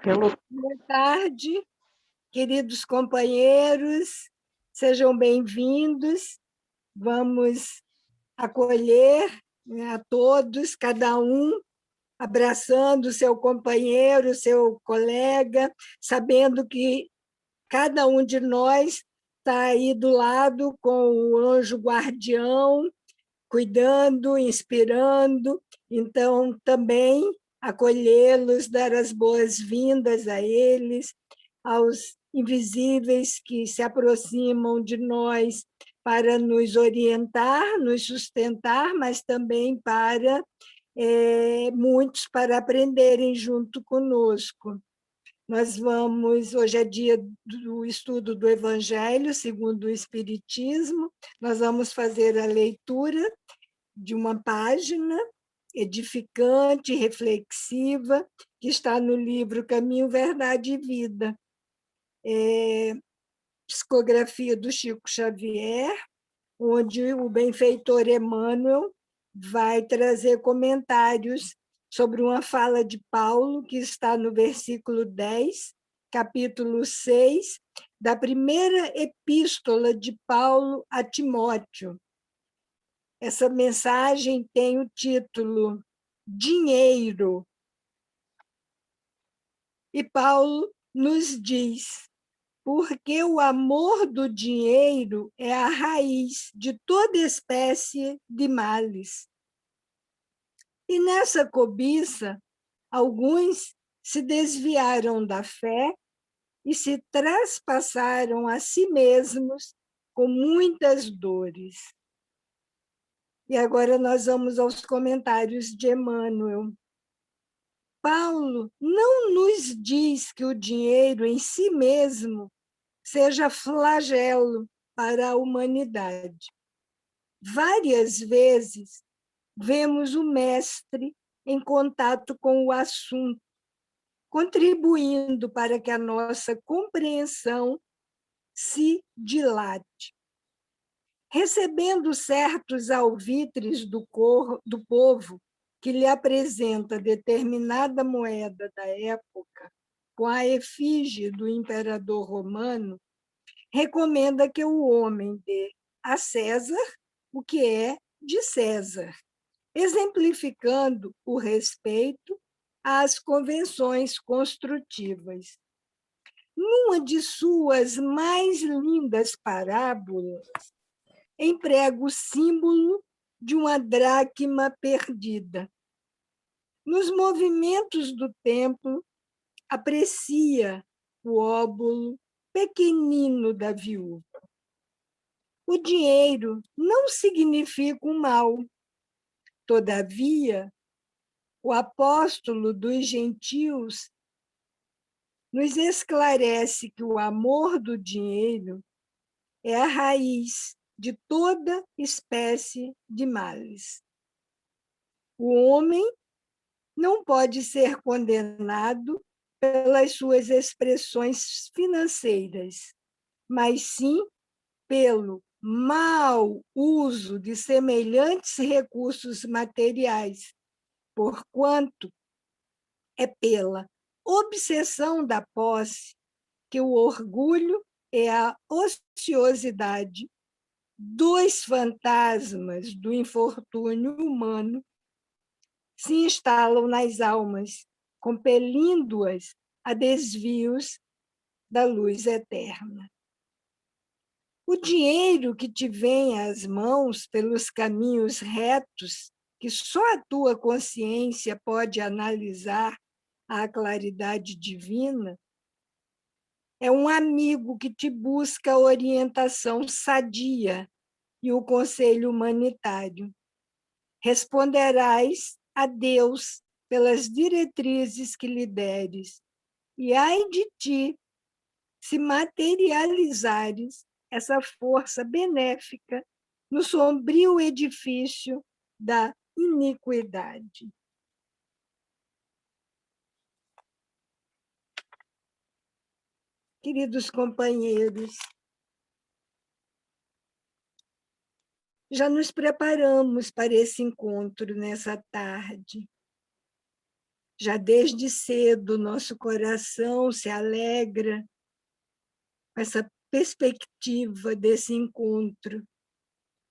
Boa tarde, queridos companheiros, sejam bem-vindos. Vamos acolher, né, a todos, cada um abraçando o seu companheiro, o seu colega, sabendo que cada um de nós está aí do lado com o anjo guardião, cuidando, inspirando. Então, também acolhê-los, dar as boas-vindas a eles, aos invisíveis que se aproximam de nós para nos orientar, nos sustentar, mas também para muitos para aprenderem junto conosco. Nós vamos, hoje é dia do estudo do Evangelho segundo o Espiritismo, nós vamos fazer a leitura de uma página edificante, reflexiva, que está no livro Caminho, Verdade e Vida, psicografia do Chico Xavier, onde o benfeitor Emmanuel vai trazer comentários sobre uma fala de Paulo, que está no versículo 10, capítulo 6, da primeira epístola de Paulo a Timóteo. Essa mensagem tem o título Dinheiro. E Paulo nos diz: porque o amor do dinheiro é a raiz de toda espécie de males. E nessa cobiça, alguns se desviaram da fé e se traspassaram a si mesmos com muitas dores. E agora nós vamos aos comentários de Emmanuel. Paulo não nos diz que o dinheiro em si mesmo seja flagelo para a humanidade. Várias vezes vemos o mestre em contato com o assunto, contribuindo para que a nossa compreensão se dilate. Recebendo certos alvitres do povo que lhe apresenta determinada moeda da época, com a efígie do imperador romano, recomenda que o homem dê a César o que é de César, exemplificando o respeito às convenções construtivas. Numa de suas mais lindas parábolas, emprega o símbolo de uma dracma perdida. Nos movimentos do templo, aprecia o óbolo pequenino da viúva. O dinheiro não significa o mal. Todavia, o apóstolo dos gentios nos esclarece que o amor do dinheiro é a raiz de toda espécie de males. O homem não pode ser condenado pelas suas expressões financeiras, mas sim pelo mau uso de semelhantes recursos materiais, porquanto é pela obsessão da posse que o orgulho e a ociosidade, dois fantasmas do infortúnio humano, se instalam nas almas, compelindo-as a desvios da luz eterna. O dinheiro que te vem às mãos pelos caminhos retos, que só a tua consciência pode analisar à claridade divina, é um amigo que te busca a orientação sadia e o conselho humanitário. Responderás a Deus pelas diretrizes que lhe deres, e ai de ti se materializares essa força benéfica no sombrio edifício da iniquidade. Queridos companheiros, já nos preparamos para esse encontro nessa tarde. Já desde cedo, nosso coração se alegra com essa perspectiva desse encontro,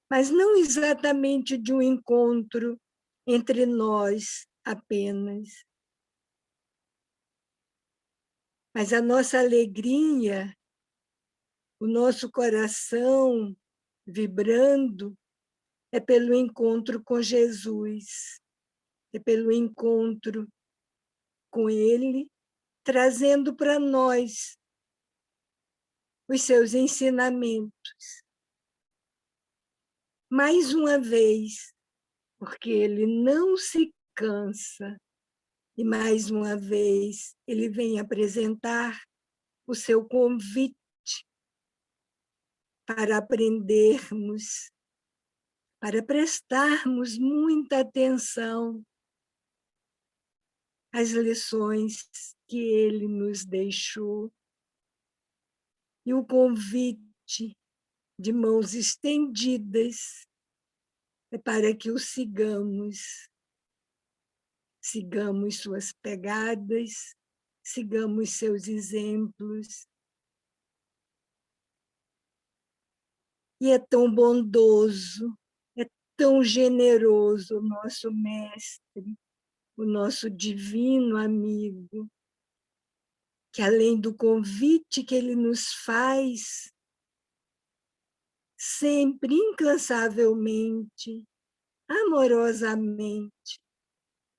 mas não exatamente de um encontro entre nós apenas. Mas a nossa alegria, o nosso coração vibrando, é pelo encontro com Jesus, é pelo encontro com Ele, trazendo para nós os seus ensinamentos. Mais uma vez, porque Ele não se cansa, e mais uma vez Ele vem apresentar o seu convite para aprendermos, para prestarmos muita atenção às lições que Ele nos deixou. E o convite de mãos estendidas é para que o sigamos. Sigamos suas pegadas, sigamos seus exemplos. E é tão bondoso, é tão generoso o nosso mestre, o nosso divino amigo, que além do convite que ele nos faz, sempre, incansavelmente, amorosamente,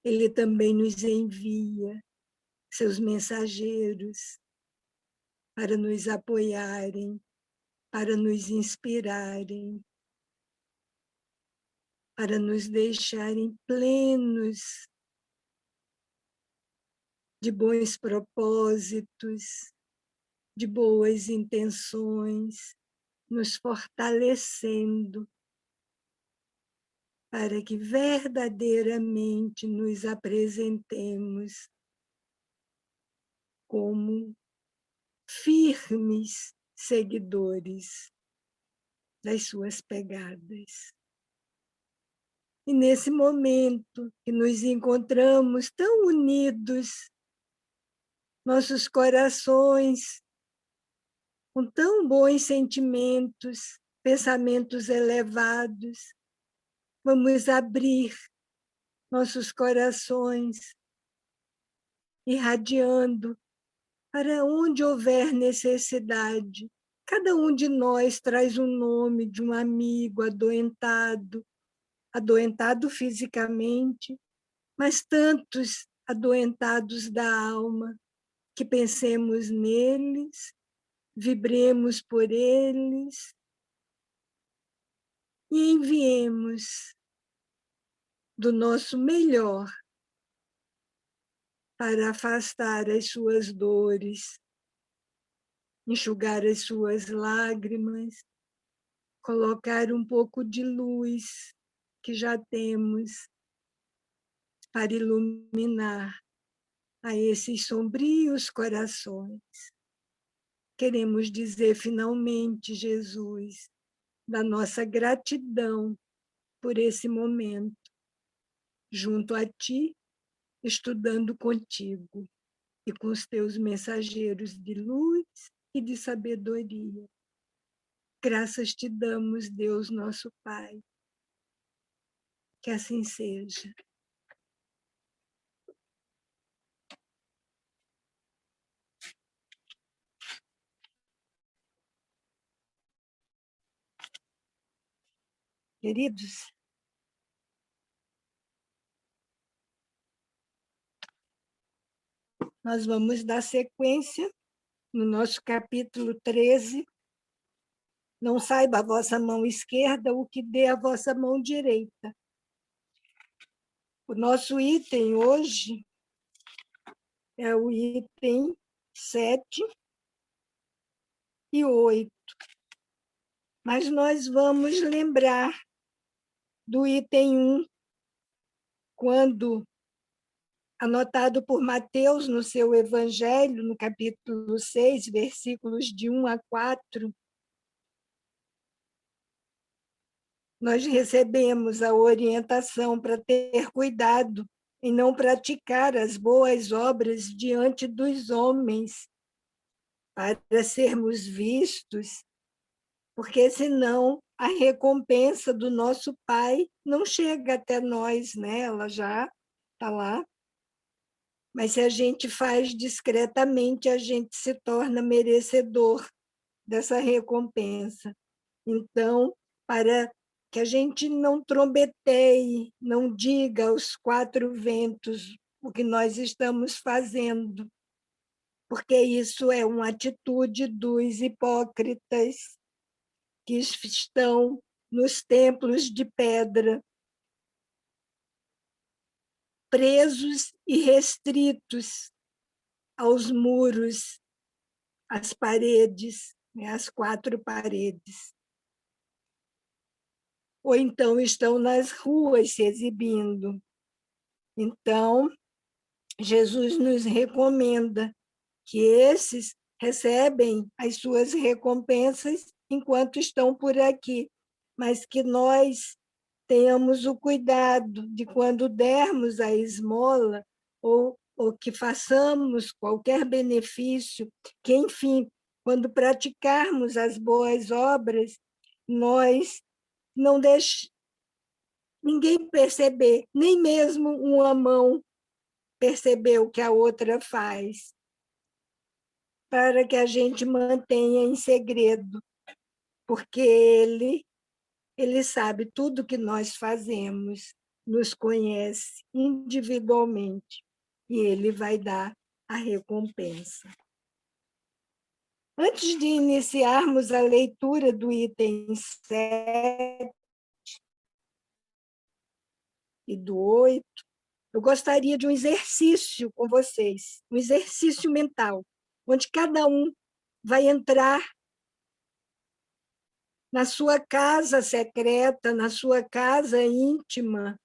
ele também nos envia seus mensageiros para nos apoiarem, para nos inspirarem, para nos deixarem plenos de bons propósitos, de boas intenções, nos fortalecendo para que verdadeiramente nos apresentemos como firmes seguidores das suas pegadas. E nesse momento que nos encontramos tão unidos, nossos corações com tão bons sentimentos, pensamentos elevados, vamos abrir nossos corações, irradiando para onde houver necessidade. Cada um de nós traz um nome de um amigo adoentado, adoentado fisicamente, mas tantos adoentados da alma, que pensemos neles, vibremos por eles e enviemos do nosso melhor para afastar as suas dores, enxugar as suas lágrimas, colocar um pouco de luz que já temos para iluminar a esses sombrios corações. Queremos dizer finalmente, Jesus, da nossa gratidão por esse momento, junto a Ti, estudando contigo e com os Teus mensageiros de luz e de sabedoria. Graças te damos, Deus nosso Pai. Que assim seja. Queridos, nós vamos dar sequência no nosso capítulo 13. Não saiba a vossa mão esquerda o que dê a vossa mão direita. O nosso item hoje é o item 7 e 8. Mas nós vamos lembrar do item 1, quando, anotado por Mateus no seu Evangelho, no capítulo 6, versículos de 1 a 4, nós recebemos a orientação para ter cuidado em não praticar as boas obras diante dos homens, para sermos vistos, porque senão a recompensa do nosso Pai não chega até nós, né? Ela já está lá. Mas se a gente faz discretamente, a gente se torna merecedor dessa recompensa. Então, para que a gente não trombeteie, não diga aos quatro ventos o que nós estamos fazendo, porque isso é uma atitude dos hipócritas que estão nos templos de pedra, presos e restritos aos muros, às paredes, né, às quatro paredes. Ou então estão nas ruas se exibindo. Então, Jesus nos recomenda que esses recebem as suas recompensas enquanto estão por aqui, mas que nós tenhamos o cuidado de, quando dermos a esmola, ou que façamos qualquer benefício, que, enfim, quando praticarmos as boas obras, nós não deixemos ninguém perceber, nem mesmo uma mão perceber o que a outra faz, para que a gente mantenha em segredo, porque ele sabe tudo que nós fazemos, nos conhece individualmente, e ele vai dar a recompensa. Antes de iniciarmos a leitura do item 7 e do 8, eu gostaria de um exercício com vocês, um exercício mental, onde cada um vai entrar na sua casa secreta, na sua casa íntima.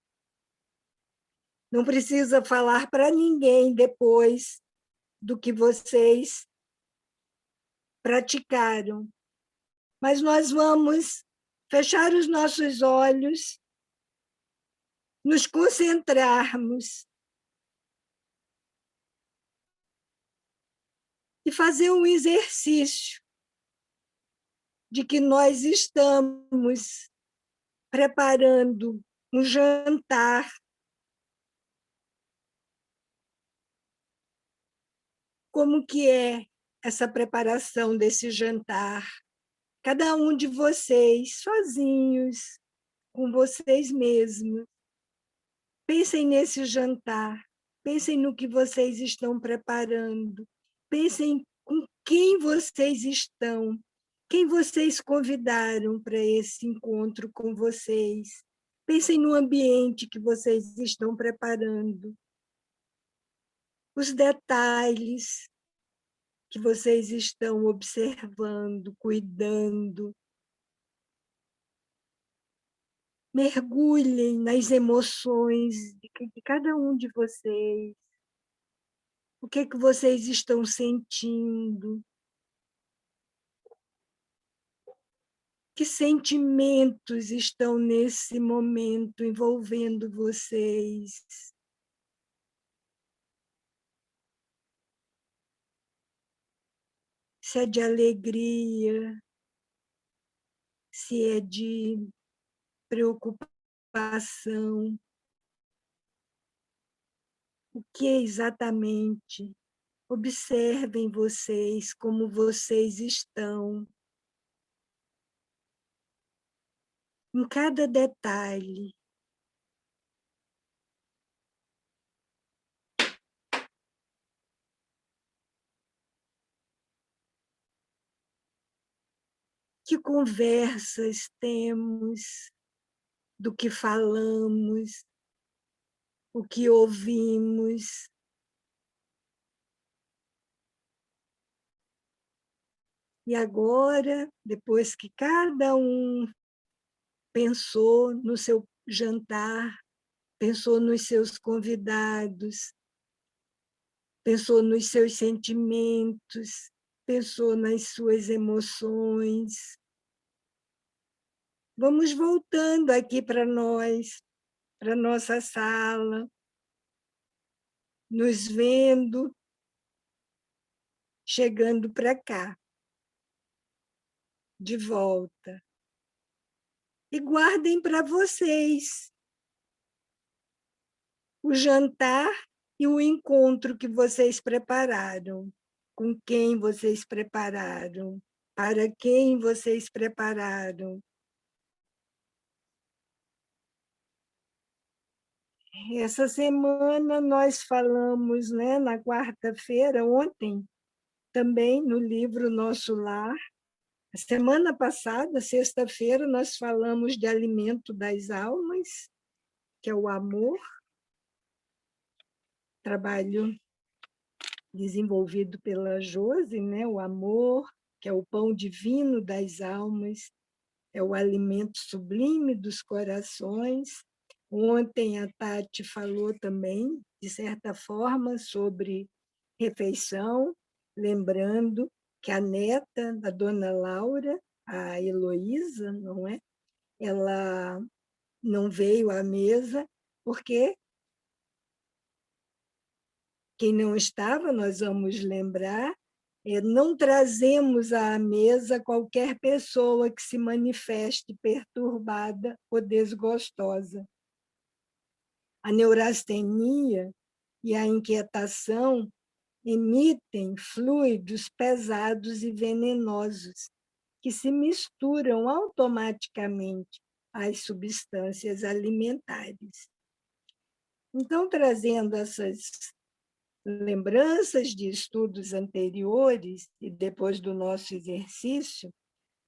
Não precisa falar para ninguém depois do que vocês praticaram. Mas nós vamos fechar os nossos olhos, nos concentrarmos e fazer um exercício de que nós estamos preparando um jantar. Como que é essa preparação desse jantar? Cada um de vocês, sozinhos, com vocês mesmos. Pensem nesse jantar, pensem no que vocês estão preparando, pensem com quem vocês estão, quem vocês convidaram para esse encontro com vocês. Pensem no ambiente que vocês estão preparando, os detalhes que vocês estão observando, cuidando. Mergulhem nas emoções de cada um de vocês. O que é que vocês estão sentindo? Que sentimentos estão nesse momento envolvendo vocês? Se é de alegria, se é de preocupação. O que exatamente? Observem vocês, como vocês estão. Em cada detalhe. Que conversas temos, do que falamos, o que ouvimos. E agora, depois que cada um pensou no seu jantar, pensou nos seus convidados, pensou nos seus sentimentos, pensou nas suas emoções, vamos voltando aqui para nós, para nossa sala, nos vendo, chegando para cá, de volta. E guardem para vocês o jantar e o encontro que vocês prepararam, com quem vocês prepararam, para quem vocês prepararam. Essa semana nós falamos, né, na quarta-feira, ontem, também no livro Nosso Lar. A semana passada, sexta-feira, nós falamos de alimento das almas, que é o amor, trabalho desenvolvido pela Josi, né? O amor, que é o pão divino das almas, é o alimento sublime dos corações. Ontem a Tati falou também, de certa forma, sobre refeição, lembrando que a neta da dona Laura, a Heloísa, não é? Ela não veio à mesa porque quem não estava, nós vamos lembrar, não trazemos à mesa qualquer pessoa que se manifeste perturbada ou desgostosa. A neurastenia e a inquietação emitem fluidos pesados e venenosos que se misturam automaticamente às substâncias alimentares. Então, trazendo essas lembranças de estudos anteriores e depois do nosso exercício,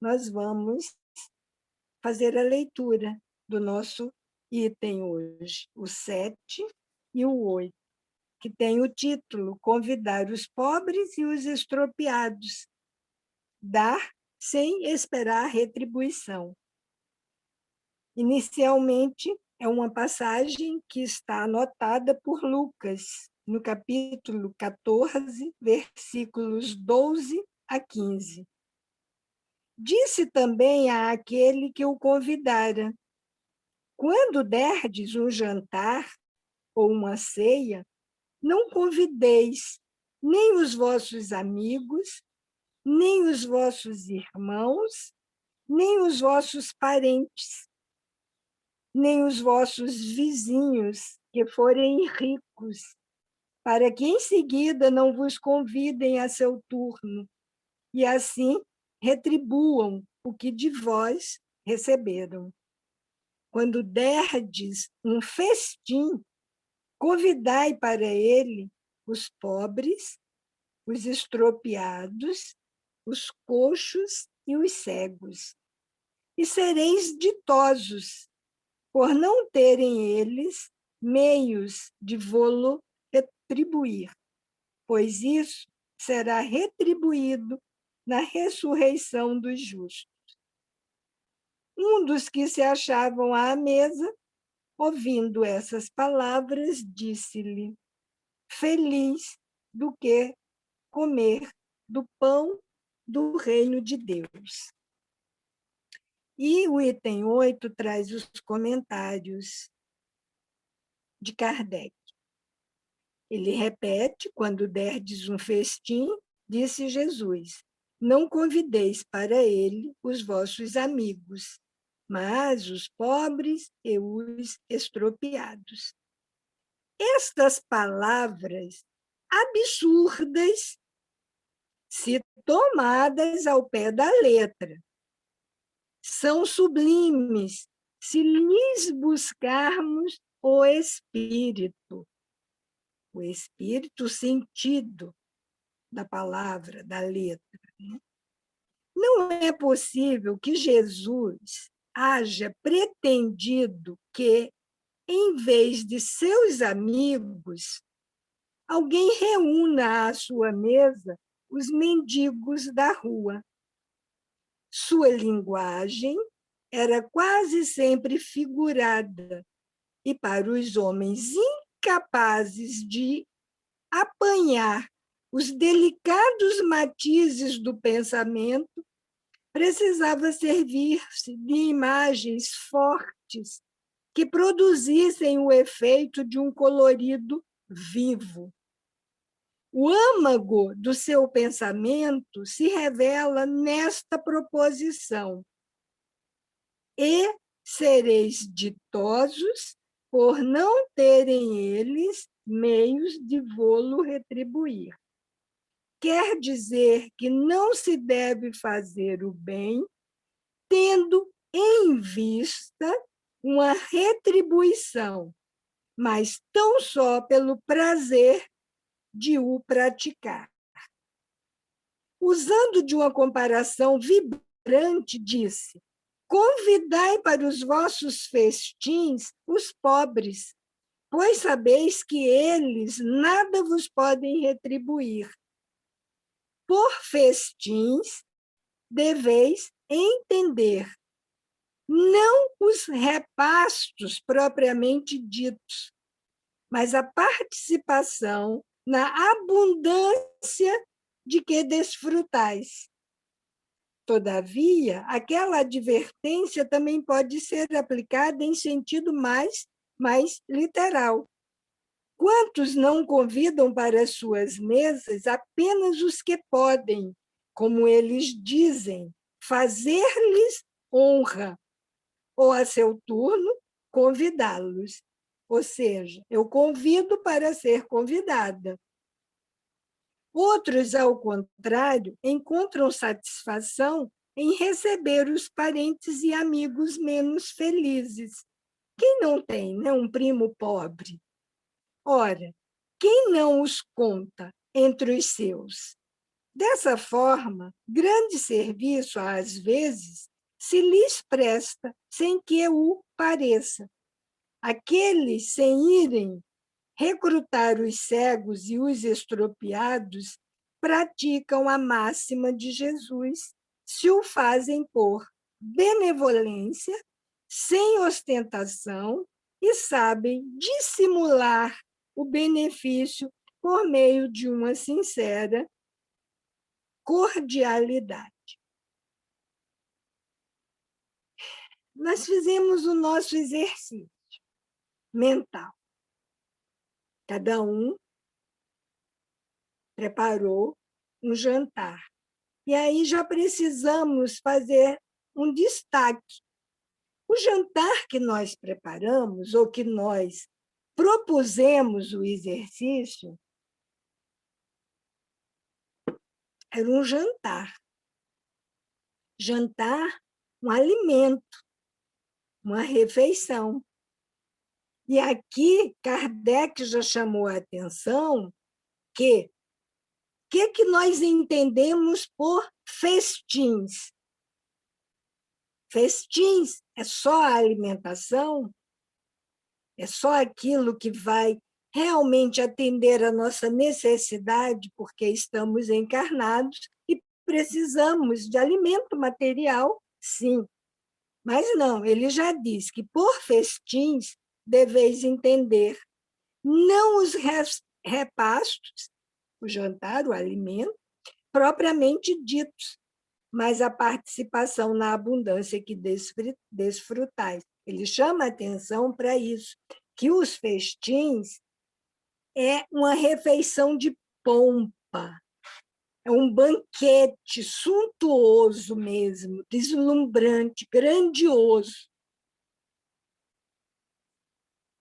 nós vamos fazer a leitura do nosso item hoje, o 7 e o 8, que tem o título Convidar os pobres e os estropiados, dar sem esperar retribuição. Inicialmente, é uma passagem que está anotada por Lucas, no capítulo 14, versículos 12 a 15. Disse também àquele que o convidara: quando derdes um jantar ou uma ceia, não convideis nem os vossos amigos, nem os vossos irmãos, nem os vossos parentes, nem os vossos vizinhos, que forem ricos, para que em seguida não vos convidem a seu turno, e assim retribuam o que de vós receberam. Quando derdes um festim, convidai para ele os pobres, os estropiados, os coxos e os cegos. E sereis ditosos, por não terem eles meios de vô-lo retribuir, pois isso será retribuído na ressurreição dos justos. Um dos que se achavam à mesa, ouvindo essas palavras, disse-lhe: feliz do que comer do pão do reino de Deus. E o item 8 traz os comentários de Kardec. Ele repete: quando derdes um festim, disse Jesus, não convideis para ele os vossos amigos, mas os pobres e os estropiados. Estas palavras absurdas, se tomadas ao pé da letra, são sublimes se lhes buscarmos o espírito sentido da palavra, da letra. Não é possível que Jesus haja pretendido que, em vez de seus amigos, alguém reúna à sua mesa os mendigos da rua. Sua linguagem era quase sempre figurada, e para os homens incapazes de apanhar os delicados matizes do pensamento, precisava servir-se de imagens fortes que produzissem o efeito de um colorido vivo. O âmago do seu pensamento se revela nesta proposição: e sereis ditosos por não terem eles meios de vô-lo retribuir. Quer dizer que não se deve fazer o bem tendo em vista uma retribuição, mas tão só pelo prazer de o praticar. Usando de uma comparação vibrante, disse: convidai para os vossos festins os pobres, pois sabeis que eles nada vos podem retribuir. Por festins, deveis entender, não os repastos propriamente ditos, mas a participação na abundância de que desfrutais. Todavia, aquela advertência também pode ser aplicada em sentido mais literal. Quantos não convidam para suas mesas apenas os que podem, como eles dizem, fazer-lhes honra, ou, a seu turno, convidá-los. Ou seja, eu convido para ser convidada. Outros, ao contrário, encontram satisfação em receber os parentes e amigos menos felizes. Quem não tem, né, um primo pobre? Ora, quem não os conta entre os seus? Dessa forma, grande serviço, às vezes, se lhes presta sem que o pareça. Aqueles, sem irem recrutar os cegos e os estropiados, praticam a máxima de Jesus, se o fazem por benevolência, sem ostentação, e sabem dissimular o benefício por meio de uma sincera cordialidade. Nós fizemos o nosso exercício mental. Cada um preparou um jantar. E aí já precisamos fazer um destaque. O jantar que nós preparamos, ou que nós propusemos o exercício, era um jantar. Jantar, um alimento, uma refeição. E aqui, Kardec já chamou a atenção que o que nós entendemos por festins? Festins é só a alimentação? É só aquilo que vai realmente atender a nossa necessidade, porque estamos encarnados e precisamos de alimento material, sim. Mas não, ele já diz que por festins deveis entender não os repastos, o jantar, o alimento, propriamente ditos, mas a participação na abundância que desfrutais. Ele chama a atenção para isso, que os festins é uma refeição de pompa, é um banquete suntuoso mesmo, deslumbrante, grandioso.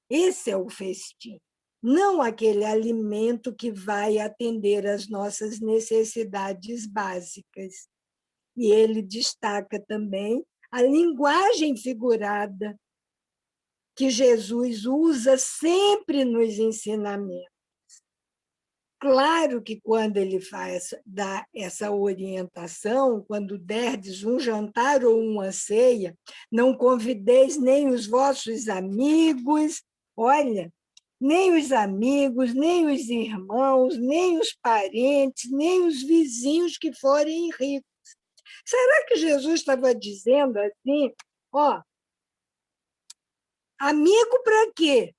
Esse é o festim, não aquele alimento que vai atender às nossas necessidades básicas. E ele destaca também a linguagem figurada que Jesus usa sempre nos ensinamentos. Claro que quando ele dá essa orientação, quando derdes um jantar ou uma ceia, não convideis nem os vossos amigos, olha, nem os amigos, nem os irmãos, nem os parentes, nem os vizinhos que forem ricos. Será que Jesus estava dizendo assim, ó, amigo para quê?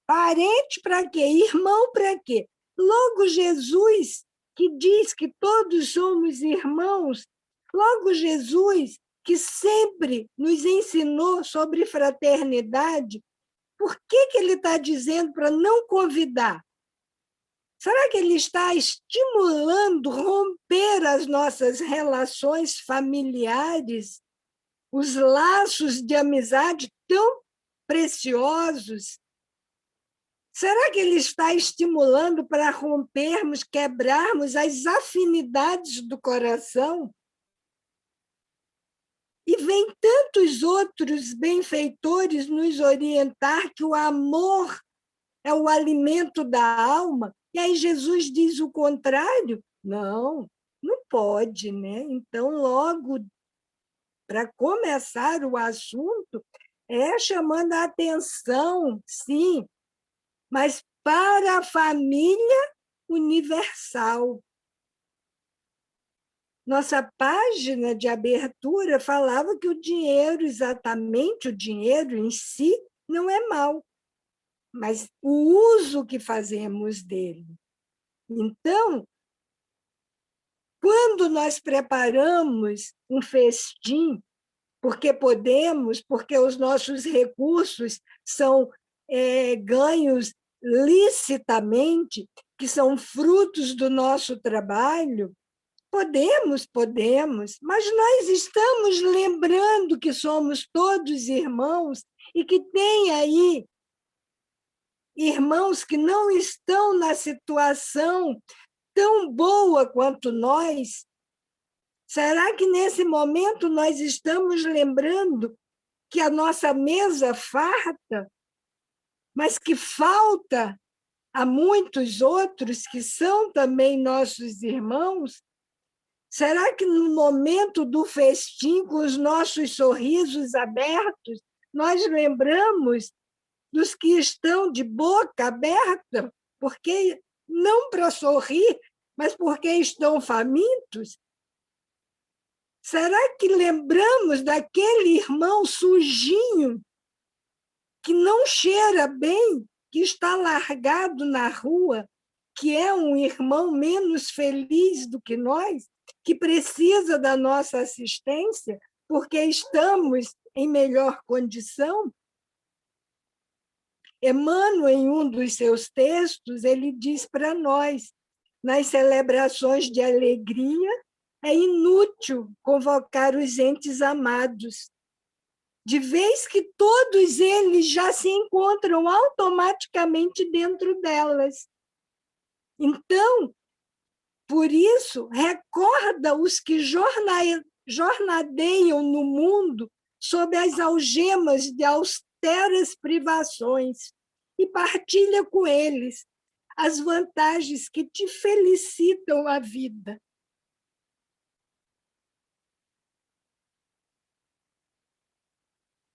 Parente para quê? Irmão para quê? Logo Jesus, que diz que todos somos irmãos, logo Jesus, que sempre nos ensinou sobre fraternidade, por que ele está dizendo para não convidar? Será que ele está estimulando romper as nossas relações familiares, os laços de amizade tão preciosos? Será que ele está estimulando para rompermos, quebrarmos as afinidades do coração? E vem tantos outros benfeitores nos orientar que o amor é o alimento da alma, e aí Jesus diz o contrário? Não, não pode, né? Então, logo, para começar o assunto, é chamando a atenção, sim, mas para a família universal. Nossa página de abertura falava que o dinheiro, exatamente o dinheiro em si, não é mau, mas o uso que fazemos dele. Então, quando nós preparamos um festim, porque podemos, porque os nossos recursos são ganhos licitamente, que são frutos do nosso trabalho, podemos, mas nós estamos lembrando que somos todos irmãos e que tem aí irmãos que não estão na situação tão boa quanto nós. Será que nesse momento nós estamos lembrando que a nossa mesa farta, mas que falta a muitos outros que são também nossos irmãos? Será que no momento do festim, com os nossos sorrisos abertos, nós lembramos dos que estão de boca aberta, porque não para sorrir, mas porque estão famintos? Será que lembramos daquele irmão sujinho, que não cheira bem, que está largado na rua, que é um irmão menos feliz do que nós, que precisa da nossa assistência, porque estamos em melhor condição? Emmanuel, em um dos seus textos, ele diz para nós, nas celebrações de alegria, é inútil convocar os entes amados, de vez que todos eles já se encontram automaticamente dentro delas. Então, por isso, recorda os que jornadeiam no mundo sob as algemas de austeras privações e partilha com eles as vantagens que te felicitam a vida.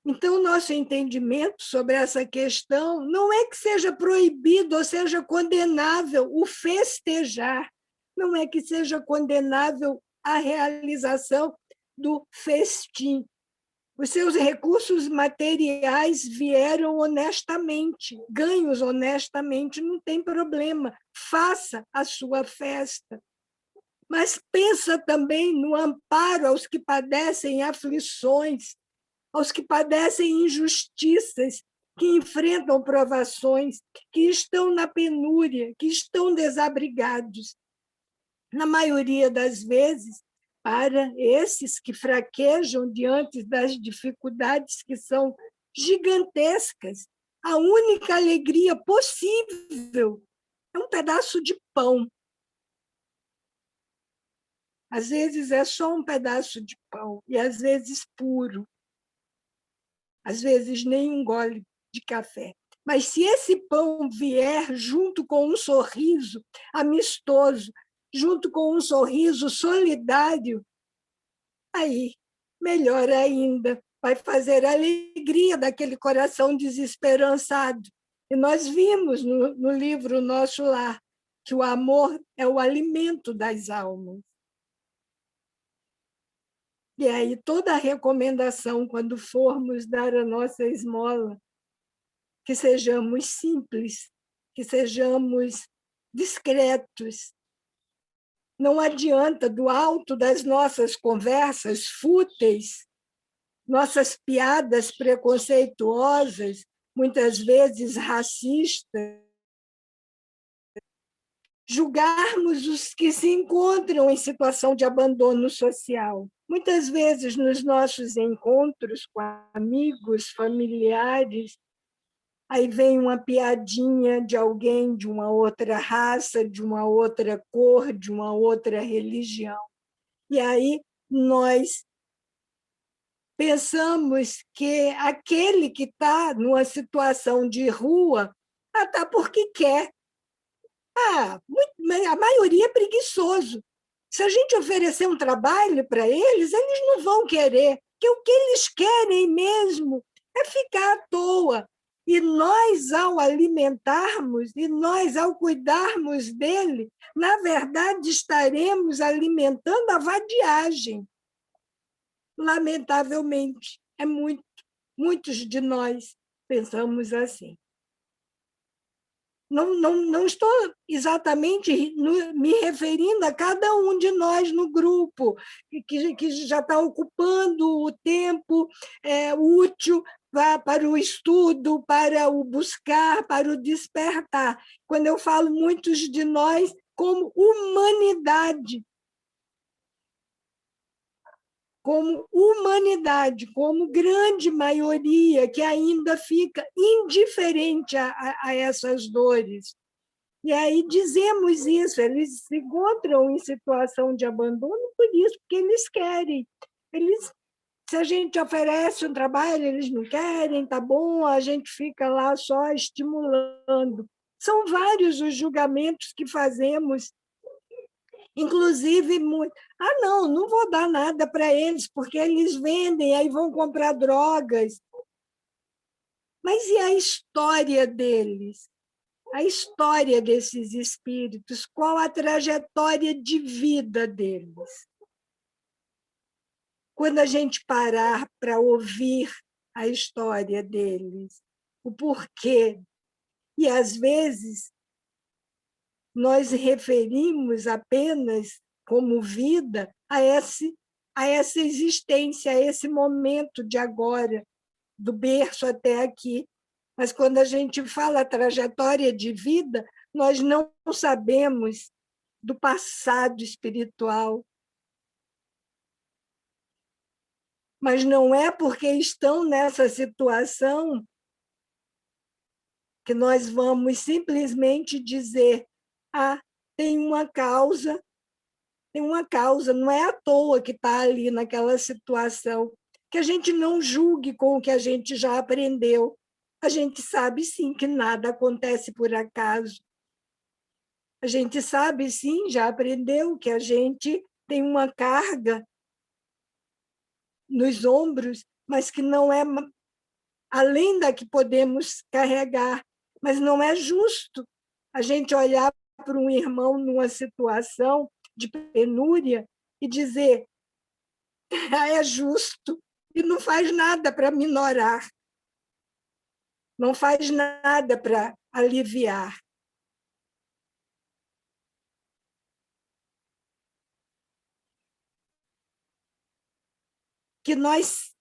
Então, nosso entendimento sobre essa questão não é que seja proibido ou seja condenável o festejar, não é que seja condenável a realização do festim. Os seus recursos materiais vieram honestamente, ganhos honestamente, não tem problema, faça a sua festa. Mas pensa também no amparo aos que padecem aflições, aos que padecem injustiças, que enfrentam provações, que estão na penúria, que estão desabrigados. Na maioria das vezes, para esses que fraquejam diante das dificuldades que são gigantescas, a única alegria possível é um pedaço de pão. Às vezes é só um pedaço de pão, e às vezes puro. Às vezes nem um gole de café. Mas se esse pão vier junto com um sorriso amistoso, junto com um sorriso solidário, aí, melhor ainda, vai fazer a alegria daquele coração desesperançado. E nós vimos no livro Nosso Lar que o amor é o alimento das almas. E aí toda a recomendação, quando formos dar a nossa esmola, que sejamos simples, que sejamos discretos. Não adianta, do alto das nossas conversas fúteis, nossas piadas preconceituosas, muitas vezes racistas, julgarmos os que se encontram em situação de abandono social. Muitas vezes, nos nossos encontros com amigos, familiares, aí vem uma piadinha de alguém de uma outra raça, de uma outra cor, de uma outra religião. E aí nós pensamos que aquele que está numa situação de rua está porque quer. A maioria é preguiçoso. Se a gente oferecer um trabalho para eles, eles não vão querer, porque o que eles querem mesmo é ficar à toa. E nós, ao alimentarmos, e nós, ao cuidarmos dele, na verdade, estaremos alimentando a vadiagem. Lamentavelmente, muitos de nós pensamos assim. Não estou exatamente me referindo a cada um de nós no grupo, que já está ocupando o tempo útil para o estudo, para o buscar, para o despertar. Quando eu falo muitos de nós como humanidade, como grande maioria que ainda fica indiferente a essas dores. E aí dizemos isso, eles se encontram em situação de abandono por isso, porque eles querem. Se a gente oferece um trabalho, eles não querem, tá bom, a gente fica lá só estimulando. São vários os julgamentos que fazemos, inclusive muito. Não vou dar nada para eles, porque eles vendem, aí vão comprar drogas. Mas e a história deles? A história desses espíritos, qual a trajetória de vida deles? Quando a gente parar para ouvir a história deles, o porquê, e às vezes nós referimos apenas como vida a essa existência, a esse momento de agora, do berço até aqui. Mas quando a gente fala trajetória de vida, nós não sabemos do passado espiritual. Mas não é porque estão nessa situação que nós vamos simplesmente dizer: tem uma causa, não é à toa que está ali naquela situação. Que a gente não julgue com o que a gente já aprendeu. A gente sabe, sim, que nada acontece por acaso. A gente sabe, sim, já aprendeu que a gente tem uma carga nos ombros, mas que não é além da que podemos carregar. Mas não é justo a gente olhar para um irmão numa situação de penúria e dizer: é justo, e não faz nada para minorar, não faz nada para aliviar. Que nós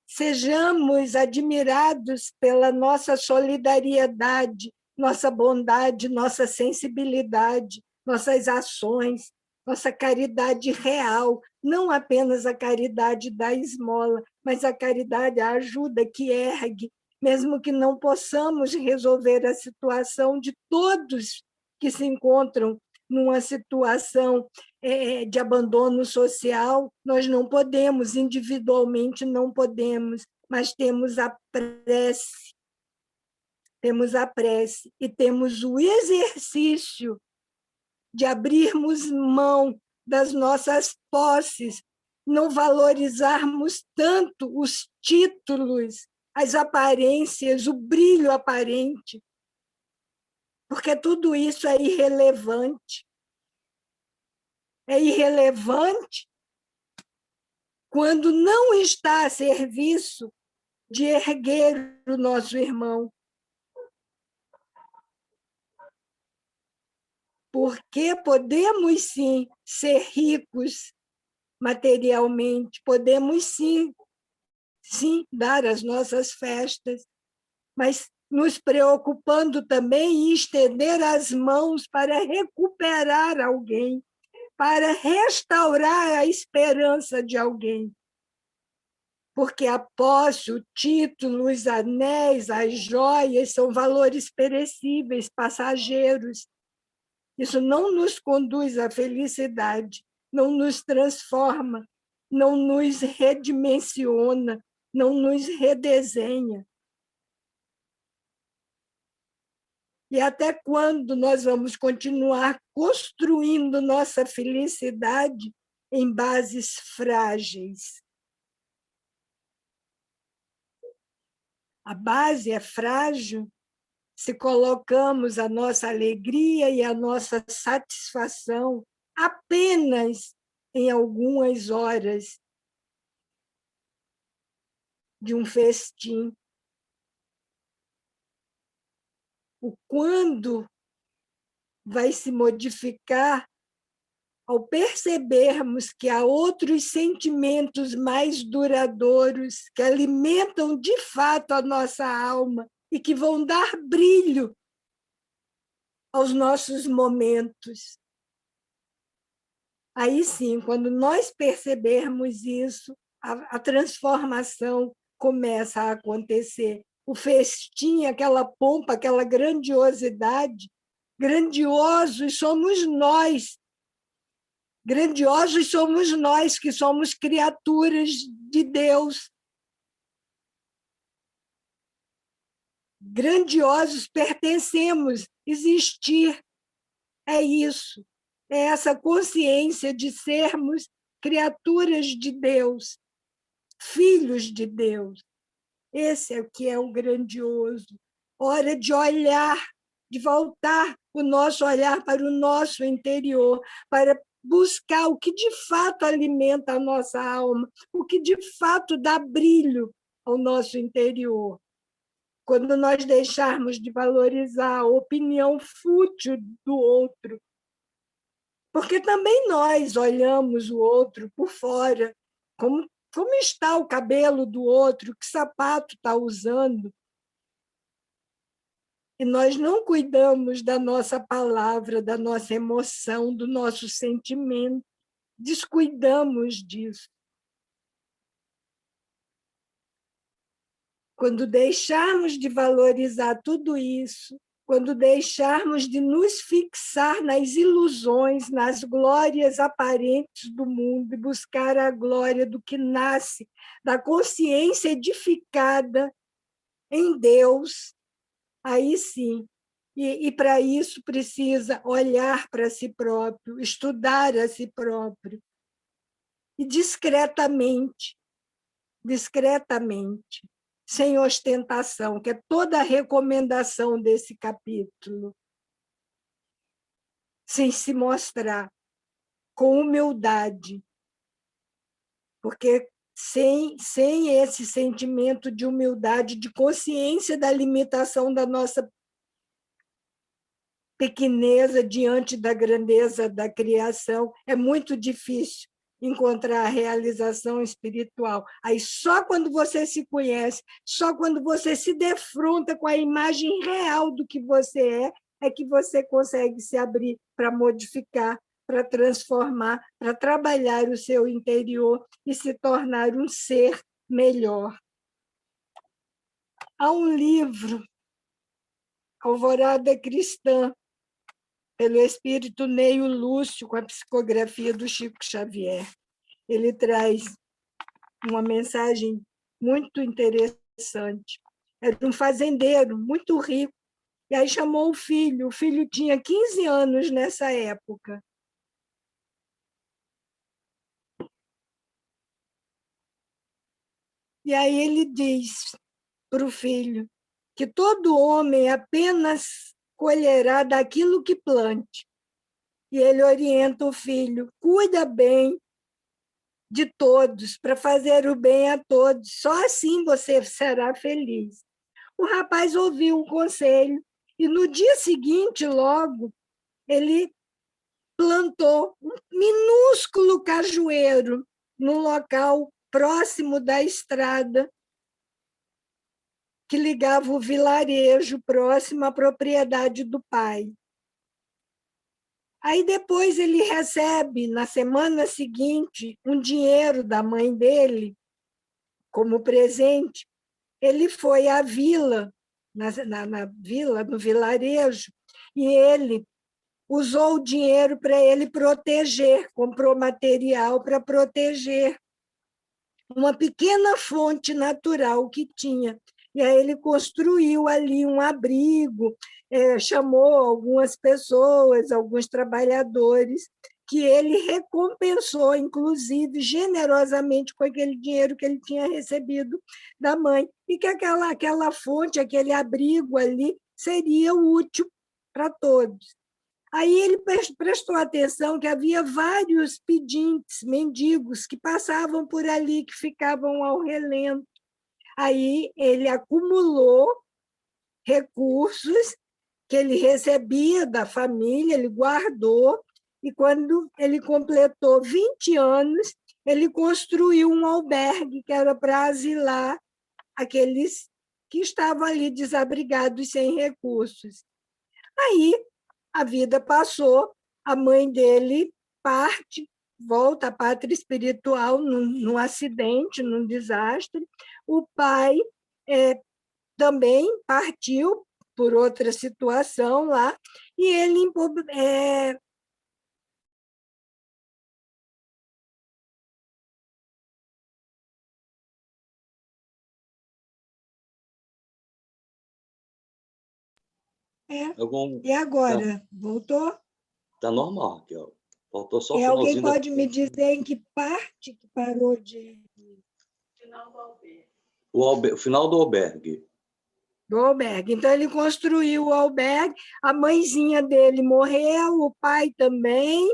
sejamos admirados pela nossa solidariedade, nossa bondade, nossa sensibilidade, nossas ações, nossa caridade real, não apenas a caridade da esmola, mas a caridade, a ajuda que ergue, mesmo que não possamos resolver a situação de todos que se encontram numa situação de abandono social, nós não podemos, individualmente não podemos, mas temos a prece e temos o exercício de abrirmos mão das nossas posses, não valorizarmos tanto os títulos, as aparências, o brilho aparente, porque tudo isso é irrelevante. É irrelevante quando não está a serviço de erguer o nosso irmão. Porque podemos, sim, ser ricos materialmente, podemos, sim, dar as nossas festas, mas nos preocupando também em estender as mãos para recuperar alguém, para restaurar a esperança de alguém. Porque a posse, o título, os anéis, as joias são valores perecíveis, passageiros. Isso não nos conduz à felicidade, não nos transforma, não nos redimensiona, não nos redesenha. E até quando nós vamos continuar construindo nossa felicidade em bases frágeis? A base é frágil se colocamos a nossa alegria e a nossa satisfação apenas em algumas horas de um festim. O quando vai se modificar ao percebermos que há outros sentimentos mais duradouros que alimentam de fato a nossa alma e que vão dar brilho aos nossos momentos. Aí sim, quando nós percebermos isso, a transformação começa a acontecer. O festim, aquela pompa, aquela grandiosidade, grandiosos somos nós. Grandiosos somos nós, que somos criaturas de Deus. Grandiosos pertencemos, existir é isso. É essa consciência de sermos criaturas de Deus, filhos de Deus. Esse é o que é o grandioso. Hora de olhar, de voltar o nosso olhar para o nosso interior, para buscar o que de fato alimenta a nossa alma, o que de fato dá brilho ao nosso interior. Quando nós deixarmos de valorizar a opinião fútil do outro, porque também nós olhamos o outro por fora, como está o cabelo do outro, que sapato está usando, e nós não cuidamos da nossa palavra, da nossa emoção, do nosso sentimento, descuidamos disso. Quando deixarmos de valorizar tudo isso, quando deixarmos de nos fixar nas ilusões, nas glórias aparentes do mundo e buscar a glória do que nasce da consciência edificada em Deus, aí sim. E para isso precisa olhar para si próprio, estudar a si próprio. E discretamente, sem ostentação, que é toda a recomendação desse capítulo, sem se mostrar, com humildade, porque sem esse sentimento de humildade, de consciência da limitação da nossa pequeneza diante da grandeza da criação, é muito difícil encontrar a realização espiritual. Aí só quando você se conhece, só quando você se defronta com a imagem real do que você é que você consegue se abrir para modificar, para transformar, para trabalhar o seu interior e se tornar um ser melhor. Há um livro, Alvorada Cristã, pelo espírito Neio Lúcio, com a psicografia do Chico Xavier. Ele traz uma mensagem muito interessante. Era um fazendeiro muito rico, e aí chamou o filho tinha 15 anos nessa época. E aí ele diz para o filho que todo homem apenas colherá daquilo que plante. E ele orienta o filho: cuida bem de todos, para fazer o bem a todos. Só assim você será feliz. O rapaz ouviu o conselho e no dia seguinte, logo, ele plantou um minúsculo cajueiro num local próximo da estrada que ligava o vilarejo próximo à propriedade do pai. Aí depois ele recebe, na semana seguinte, um dinheiro da mãe dele como presente. Ele foi à vila, na vila, no vilarejo, e ele usou o dinheiro para ele proteger, comprou material para proteger uma pequena fonte natural que tinha. E aí ele construiu ali um abrigo, chamou algumas pessoas, alguns trabalhadores, que ele recompensou, inclusive, generosamente com aquele dinheiro que ele tinha recebido da mãe, e que aquela fonte, aquele abrigo ali, seria útil para todos. Aí ele prestou atenção que havia vários pedintes, mendigos, que passavam por ali, que ficavam ao relento. Aí ele acumulou recursos que ele recebia da família, ele guardou, e quando ele completou 20 anos, ele construiu um albergue que era para asilar aqueles que estavam ali desabrigados, sem recursos. Aí a vida passou, a mãe dele parte, volta à pátria espiritual num acidente, num desastre. O pai também partiu por outra situação lá, e ele Algum... e agora? Voltou? Tá normal, Raquel. Faltou só o Alguém finalzinho da... pode me dizer em que parte que parou de... O final do albergue. Do albergue. Então, ele construiu o albergue, a mãezinha dele morreu, o pai também,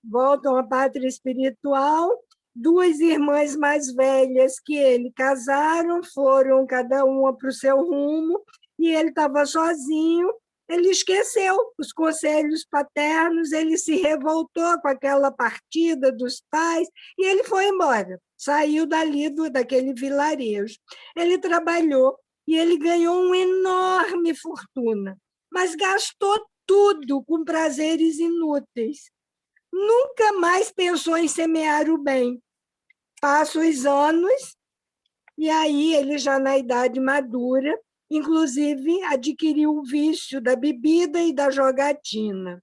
voltam à pátria espiritual. Duas irmãs mais velhas que ele casaram, foram cada uma para o seu rumo, e ele estava sozinho. Ele esqueceu os conselhos paternos, ele se revoltou com aquela partida dos pais e ele foi embora, saiu dali daquele vilarejo. Ele trabalhou e ele ganhou uma enorme fortuna, mas gastou tudo com prazeres inúteis. Nunca mais pensou em semear o bem. Passam os anos, e aí ele já na idade madura, inclusive adquiriu o vício da bebida e da jogatina.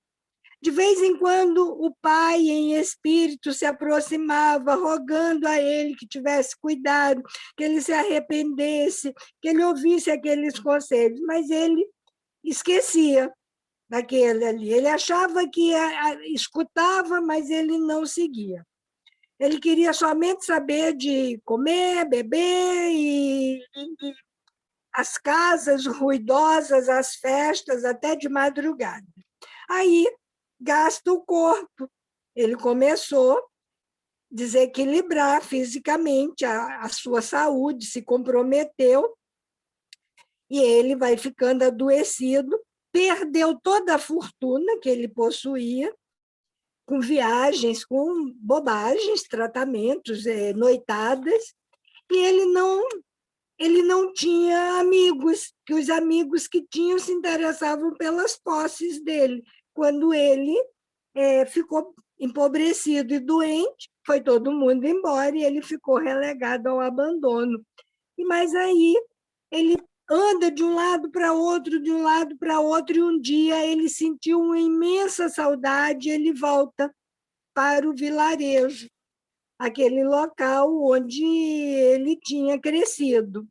De vez em quando, o pai, em espírito, se aproximava, rogando a ele que tivesse cuidado, que ele se arrependesse, que ele ouvisse aqueles conselhos, mas ele esquecia daquele ali. Ele achava que escutava, mas ele não seguia. Ele queria somente saber de comer, beber e as casas ruidosas, as festas, até de madrugada. Aí, gasta o corpo. Ele começou a desequilibrar fisicamente a sua saúde, se comprometeu, e ele vai ficando adoecido, perdeu toda a fortuna que ele possuía, com viagens, com bobagens, tratamentos, noitadas, e ele não tinha amigos, que os amigos que tinham se interessavam pelas posses dele. Quando ele ficou empobrecido e doente, foi todo mundo embora e ele ficou relegado ao abandono. Mas aí ele anda de um lado para outro, de um lado para outro, e um dia ele sentiu uma imensa saudade, ele volta para o vilarejo, aquele local onde ele tinha crescido.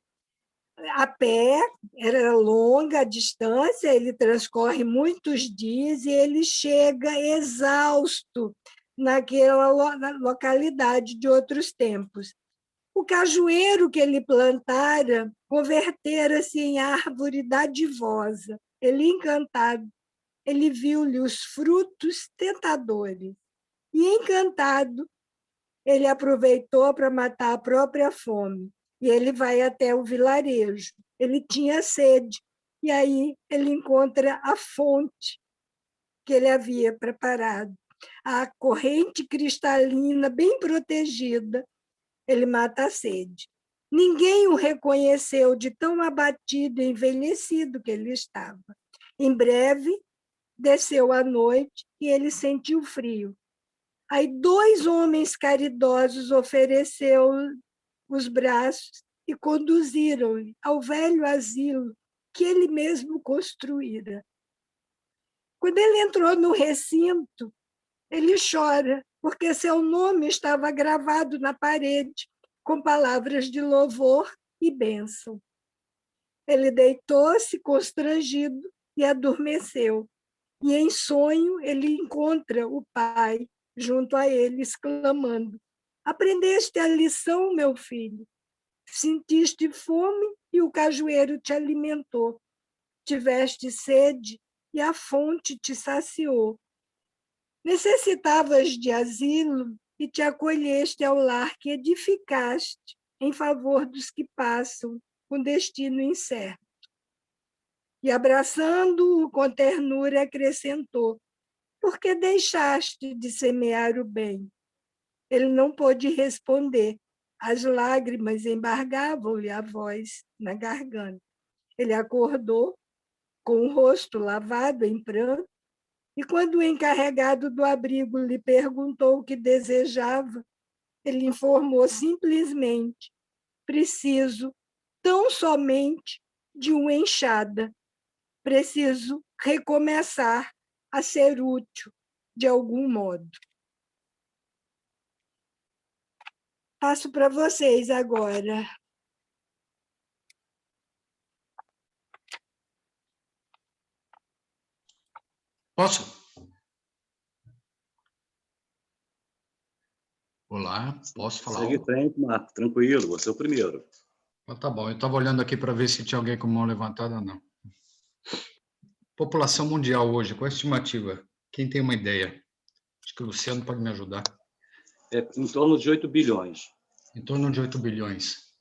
A pé, era longa a distância, ele transcorre muitos dias e ele chega exausto naquela localidade de outros tempos. O cajueiro que ele plantara convertera-se em árvore dadivosa. Ele, encantado, ele viu-lhe os frutos tentadores. E, encantado, ele aproveitou para matar a própria fome. E ele vai até o vilarejo. Ele tinha sede. E aí ele encontra a fonte que ele havia preparado. A corrente cristalina, bem protegida, ele mata a sede. Ninguém o reconheceu de tão abatido e envelhecido que ele estava. Em breve, desceu a noite e ele sentiu frio. Aí 2 homens caridosos ofereceu os braços e conduziram-lhe ao velho asilo que ele mesmo construíra. Quando ele entrou no recinto, ele chora, porque seu nome estava gravado na parede, com palavras de louvor e bênção. Ele deitou-se constrangido e adormeceu. E em sonho ele encontra o pai junto a ele, exclamando: aprendeste a lição, meu filho? Sentiste fome e o cajueiro te alimentou. Tiveste sede e a fonte te saciou. Necessitavas de asilo e te acolheste ao lar que edificaste em favor dos que passam com destino incerto. E abraçando-o com ternura, acrescentou: por que deixaste de semear o bem? Ele não pôde responder. As lágrimas embargavam-lhe a voz na garganta. Ele acordou com o rosto lavado em pranto, e quando o encarregado do abrigo lhe perguntou o que desejava, ele informou simplesmente: preciso tão somente de uma enxada. Preciso recomeçar a ser útil de algum modo. Passo para vocês agora. Posso? Olá, posso falar Segue em algo? frente, Marco. Tranquilo, você é o primeiro. Então, tá bom, eu estava olhando aqui para ver se tinha alguém com mão levantada ou não. População mundial hoje, qual é a estimativa? Quem tem uma ideia? Acho que o Luciano pode me ajudar. É em torno de 8 bilhões. Em torno de 8 bilhões.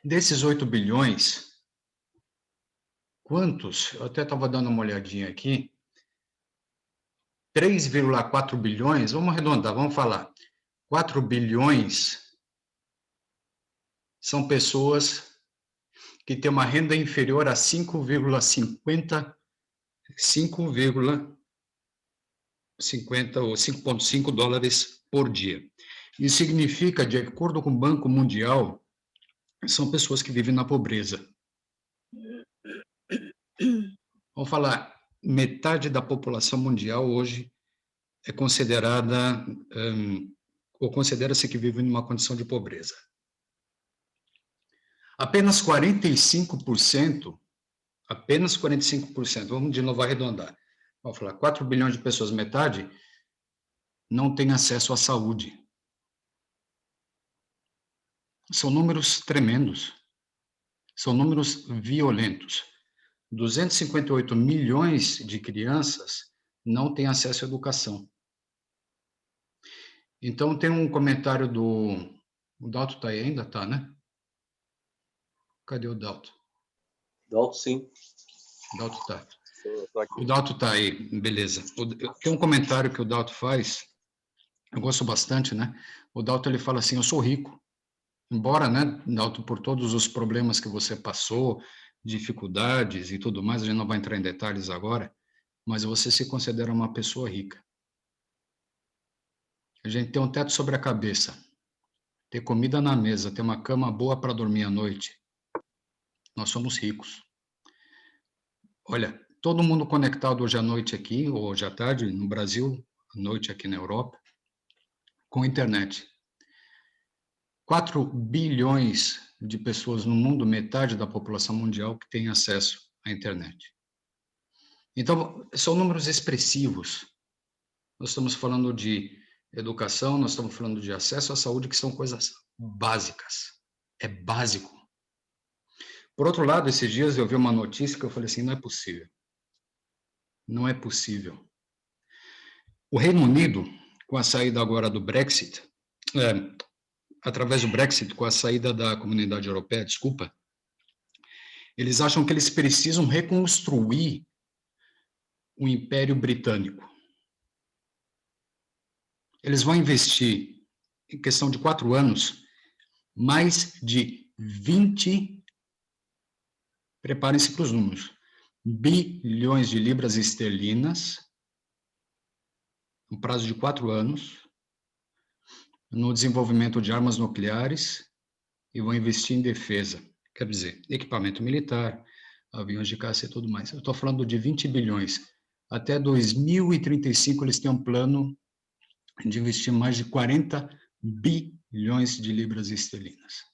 Desses 8 bilhões, quantos? Eu até estava dando uma olhadinha aqui. 3,4 bilhões, vamos arredondar, vamos falar. 4 bilhões são pessoas que têm uma renda inferior a 5,50 ou 5,5 dólares por dia. Isso significa, de acordo com o Banco Mundial, são pessoas que vivem na pobreza. Vamos falar, metade da população mundial hoje é considerada, ou considera-se que vive numa condição de pobreza. Apenas 45%, vamos de novo arredondar, vamos falar, 4 bilhões de pessoas, metade, não tem acesso à saúde. São números tremendos, são números violentos. 258 milhões de crianças não têm acesso à educação. Então, tem um comentário do... O Dalto está aí ainda? Tá, né? Cadê o Dalto? Dalto, sim. O Dalto está. Tô aqui. O Dalto está aí, beleza. Tem um comentário que o Dalto faz, eu gosto bastante, né? O Dalto, ele fala assim, eu sou rico. Embora, né, Dalto, por todos os problemas que você passou, dificuldades e tudo mais, a gente não vai entrar em detalhes agora, mas você se considera uma pessoa rica. A gente tem um teto sobre a cabeça, ter comida na mesa, ter uma cama boa para dormir à noite. Nós somos ricos. Olha, todo mundo conectado hoje à noite aqui, ou hoje à tarde no Brasil, à noite aqui na Europa, com internet. 4 bilhões de pessoas no mundo, metade da população mundial que tem acesso à internet. Então, são números expressivos. Nós estamos falando de educação, nós estamos falando de acesso à saúde, que são coisas básicas. É básico. Por outro lado, esses dias eu vi uma notícia que eu falei assim, não é possível. Não é possível. O Reino Unido, com a saída agora do Brexit, através do Brexit, com a saída da Comunidade Europeia, desculpa, eles acham que eles precisam reconstruir o Império Britânico. Eles vão investir, em questão de 4 anos, mais de 20, preparem-se para os números, bilhões de libras esterlinas, no prazo de 4 anos, no desenvolvimento de armas nucleares e vão investir em defesa. Quer dizer, equipamento militar, aviões de caça e tudo mais. Eu estou falando de 20 bilhões. Até 2035, eles têm um plano de investir mais de 40 bilhões de libras esterlinas.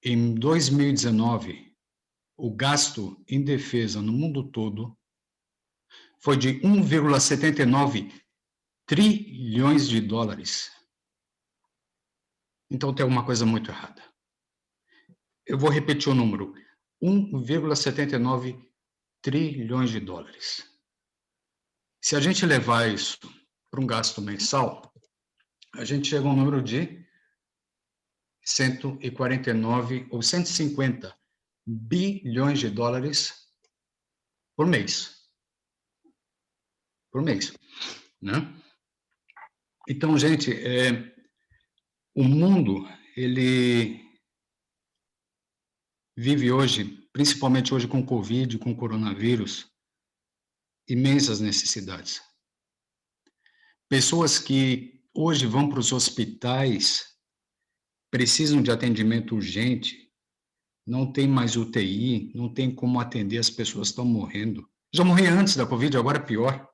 Em 2019, o gasto em defesa no mundo todo foi de 1,79 trilhões de dólares. Então tem alguma coisa muito errada. Eu vou repetir o número: 1,79 trilhões de dólares. Se a gente levar isso para um gasto mensal, a gente chega a um número de 149 ou 150 bilhões de dólares por mês. Por mês, né? Então, gente, o mundo, ele vive hoje, principalmente hoje com o Covid, com o coronavírus, imensas necessidades. Pessoas que hoje vão para os hospitais, precisam de atendimento urgente, não tem mais UTI, não tem como atender, as pessoas estão morrendo. Já morri antes da Covid, agora é pior.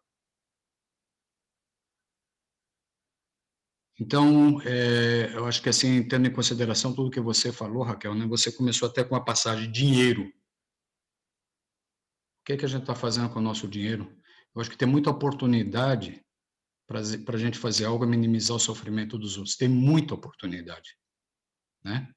Então, eu acho que assim, tendo em consideração tudo que você falou, Raquel, né, você começou até com a passagem dinheiro. O que é que a gente está fazendo com o nosso dinheiro? Eu acho que tem muita oportunidade para a gente fazer algo e minimizar o sofrimento dos outros. Tem muita oportunidade, né?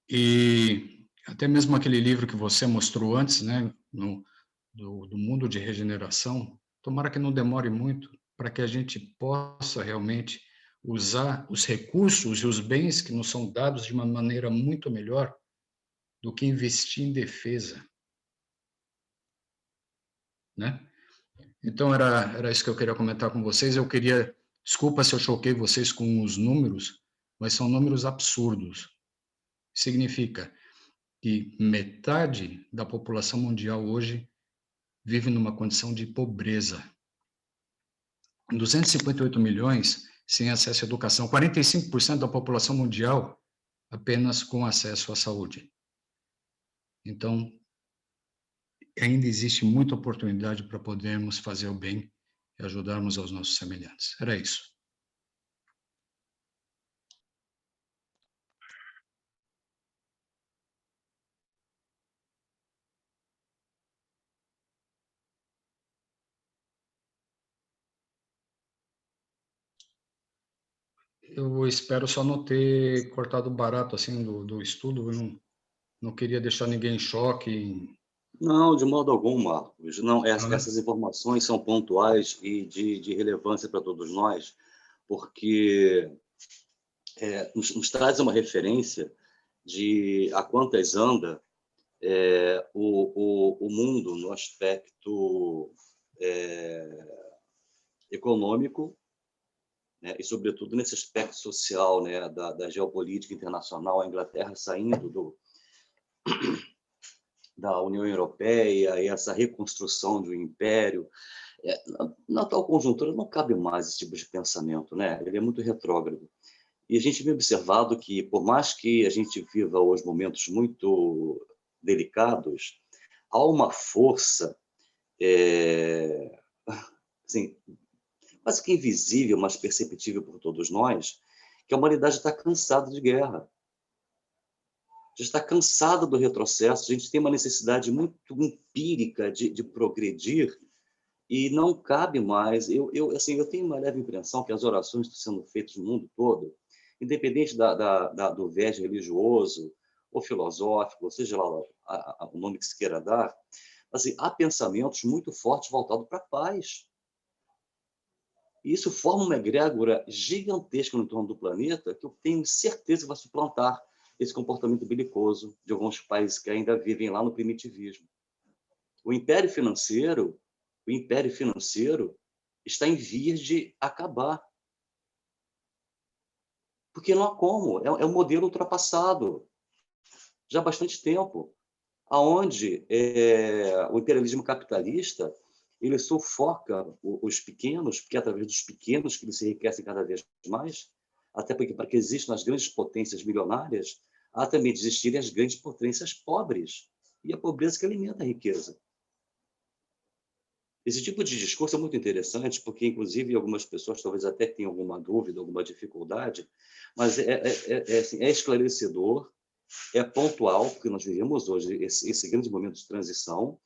E até mesmo aquele livro que você mostrou antes, né, do mundo de regeneração, tomara que não demore muito para que a gente possa realmente usar os recursos e os bens que nos são dados de uma maneira muito melhor do que investir em defesa, né? Então, era isso que eu queria comentar com vocês. Eu queria, desculpa se eu choquei vocês com os números, mas são números absurdos. Significa que metade da população mundial hoje vive numa condição de pobreza. 258 milhões sem acesso à educação, 45% da população mundial apenas com acesso à saúde. Então, ainda existe muita oportunidade para podermos fazer o bem e ajudarmos aos nossos semelhantes. Era isso. Eu espero só não ter cortado barato assim do estudo. Eu não queria deixar ninguém em choque. Não, de modo algum, Marcos. Não, né? essas informações são pontuais e de relevância para todos nós, porque nos traz uma referência de a quantas anda o mundo no aspecto econômico, né, e, sobretudo, nesse aspecto social, né, da geopolítica internacional, a Inglaterra saindo da União Europeia e essa reconstrução de um império. Na tal conjuntura não cabe mais esse tipo de pensamento, né? Ele é muito retrógrado. E a gente vem observado que, por mais que a gente viva hoje momentos muito delicados, há uma força assim, quase que invisível, mas perceptível por todos nós, que a humanidade está cansada de guerra. Já está cansada do retrocesso, a gente tem uma necessidade muito empírica de progredir e não cabe mais. Eu tenho uma leve impressão que as orações estão sendo feitas no mundo todo, independente do viés religioso ou filosófico, ou seja lá o nome que se queira dar, assim, há pensamentos muito fortes voltados para a paz. E isso forma uma egrégora gigantesca no entorno do planeta que eu tenho certeza que vai suplantar esse comportamento belicoso de alguns países que ainda vivem lá no primitivismo. O império financeiro está em vias de acabar. Porque não há como, é um modelo ultrapassado, já há bastante tempo, aonde o imperialismo capitalista ele sufoca os pequenos, porque é através dos pequenos que eles se enriquecem cada vez mais, até porque para que existam as grandes potências milionárias, há também de existirem as grandes potências pobres, e a pobreza que alimenta a riqueza. Esse tipo de discurso é muito interessante, porque, inclusive, algumas pessoas talvez até tenham alguma dúvida, alguma dificuldade, mas assim, é esclarecedor, é pontual, porque nós vivemos hoje esse grande momento de transição,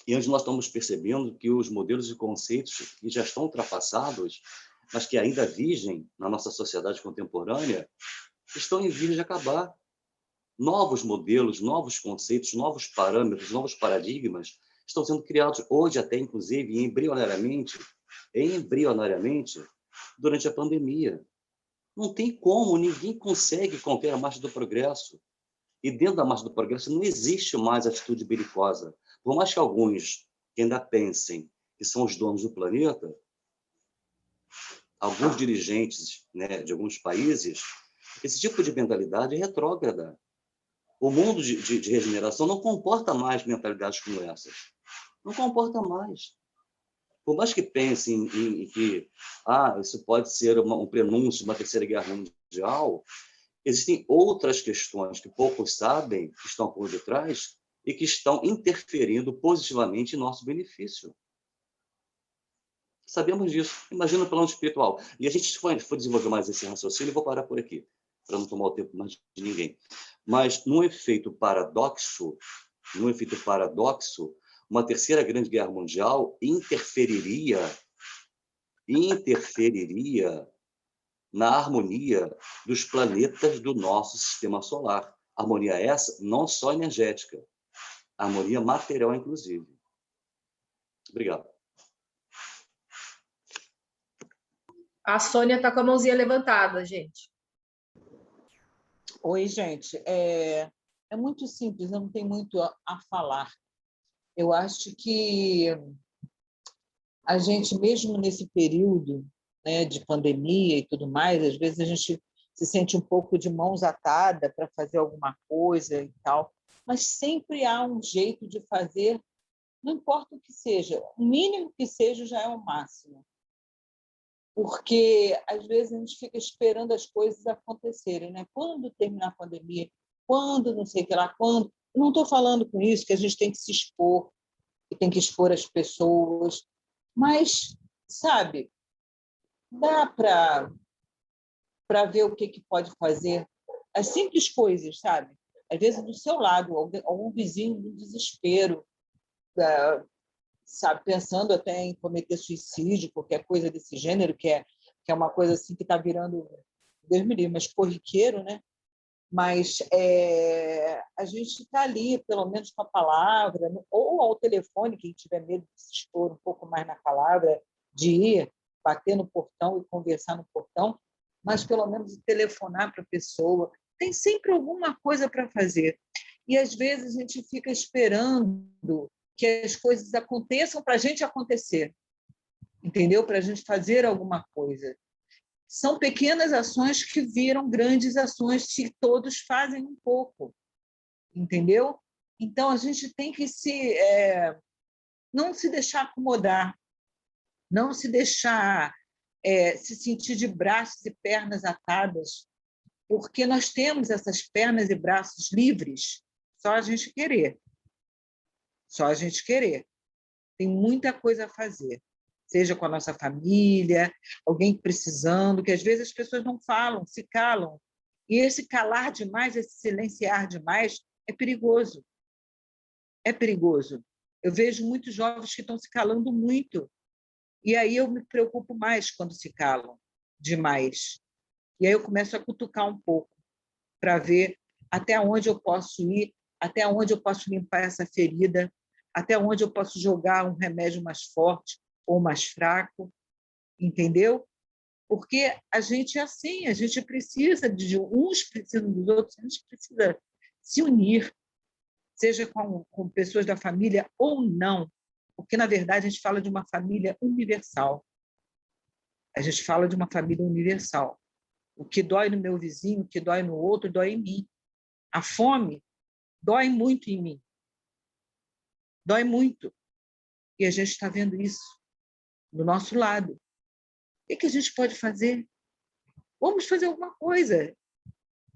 e onde nós estamos percebendo que os modelos e conceitos que já estão ultrapassados, mas que ainda vigem na nossa sociedade contemporânea, estão em vias de acabar. Novos modelos, novos conceitos, novos parâmetros, novos paradigmas estão sendo criados hoje até, inclusive, embrionariamente, durante a pandemia. Não tem como, ninguém consegue conter a marcha do progresso. E dentro da marcha do progresso não existe mais atitude belicosa. Por mais que alguns que ainda pensem que são os donos do planeta, alguns dirigentes, né, de alguns países, esse tipo de mentalidade é retrógrada. O mundo de regeneração não comporta mais mentalidades como essas. Não comporta mais. Por mais que pensem em que isso pode ser um prenúncio de uma terceira guerra mundial, existem outras questões que poucos sabem, que estão por detrás, e que estão interferindo positivamente em nosso benefício. Sabemos disso. Imagina o plano espiritual. E a gente foi desenvolver mais esse raciocínio, e vou parar por aqui, para não tomar o tempo mais de ninguém. Mas, num efeito paradoxo, uma terceira grande guerra mundial interferiria na harmonia dos planetas do nosso sistema solar. Harmonia essa não só energética, harmonia material, inclusive. Obrigado. A Sônia está com a mãozinha levantada, gente. Oi, gente. É muito simples, não tem muito a falar. Eu acho que a gente, mesmo nesse período, né, de pandemia e tudo mais, às vezes a gente se sente um pouco de mãos atadas para fazer alguma coisa e tal, mas sempre há um jeito de fazer, não importa o que seja, o mínimo que seja já é o máximo. Porque, às vezes, a gente fica esperando as coisas acontecerem, né? Quando terminar a pandemia, quando não sei o que lá, quando... Eu não estou falando com isso que a gente tem que se expor, que tem que expor as pessoas, mas, sabe, dá para ver o que pode fazer. As simples coisas, sabe? Às vezes, do seu lado, algum vizinho no desespero, sabe, pensando até em cometer suicídio, qualquer coisa desse gênero, que é uma coisa assim que está virando, Deus me livre, mas corriqueiro, né? Mas a gente está ali, pelo menos com a palavra, ou ao telefone, quem tiver medo de se expor um pouco mais na palavra, de ir, bater no portão e conversar no portão, mas pelo menos telefonar para a pessoa. Tem sempre alguma coisa para fazer. E, às vezes, a gente fica esperando que as coisas aconteçam para a gente acontecer, entendeu? Para a gente fazer alguma coisa. São pequenas ações que viram grandes ações se todos fazem um pouco, entendeu? Então, a gente tem que não se deixar acomodar, não se deixar se sentir de braços e pernas atadas, porque nós temos essas pernas e braços livres, só a gente querer. Só a gente querer. Tem muita coisa a fazer, seja com a nossa família, alguém precisando, que às vezes as pessoas não falam, se calam. E esse calar demais, esse silenciar demais, é perigoso. É perigoso. Eu vejo muitos jovens que estão se calando muito. E aí eu me preocupo mais quando se calam demais. E aí eu começo a cutucar um pouco para ver até onde eu posso ir, até onde eu posso limpar essa ferida, até onde eu posso jogar um remédio mais forte ou mais fraco, entendeu? Porque a gente é assim, a gente precisa uns precisam dos outros, a gente precisa se unir, seja com pessoas da família ou não, porque, na verdade, a gente fala de uma família universal. A gente fala de uma família universal. O que dói no meu vizinho, o que dói no outro, dói em mim. A fome dói muito em mim. Dói muito. E a gente está vendo isso do nosso lado. O que a gente pode fazer? Vamos fazer alguma coisa.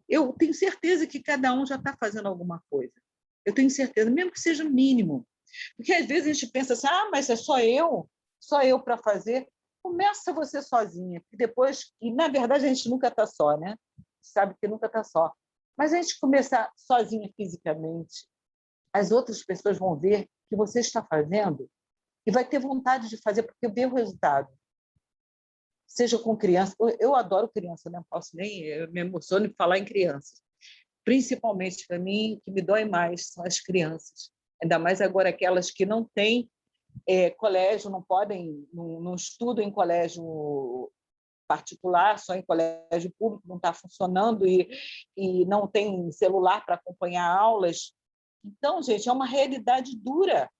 Eu tenho certeza que cada um já está fazendo alguma coisa. Eu tenho certeza, mesmo que seja mínimo. Porque às vezes a gente pensa assim, mas é só eu para fazer. Começa você sozinha, porque depois, e na verdade a gente nunca está só, né? Sabe que nunca está só. Mas a gente começar sozinha fisicamente, as outras pessoas vão ver que você está fazendo e vai ter vontade de fazer, porque vê o resultado. Seja com criança, eu adoro criança, não posso nem, eu me emociono em falar em crianças. Principalmente para mim, o que me dói mais são as crianças. Ainda mais agora aquelas que não têm colégio, não podem, não estudam em colégio particular, só em colégio público, não está funcionando e não tem celular para acompanhar aulas. Então, gente, é uma realidade dura,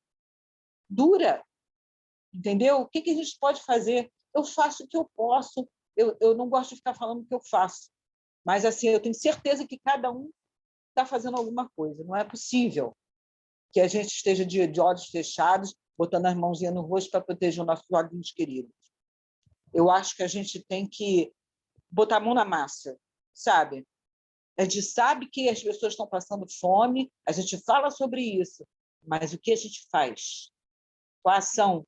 entendeu? O que a gente pode fazer? Eu faço o que eu posso, eu não gosto de ficar falando o que eu faço, mas assim, eu tenho certeza que cada um está fazendo alguma coisa. Não é possível que a gente esteja de olhos fechados, botando as mãozinhas no rosto para proteger os nossos joguinhos queridos. Eu acho que a gente tem que botar a mão na massa, sabe? A gente sabe que as pessoas estão passando fome, a gente fala sobre isso, mas o que a gente faz? Qual a ação?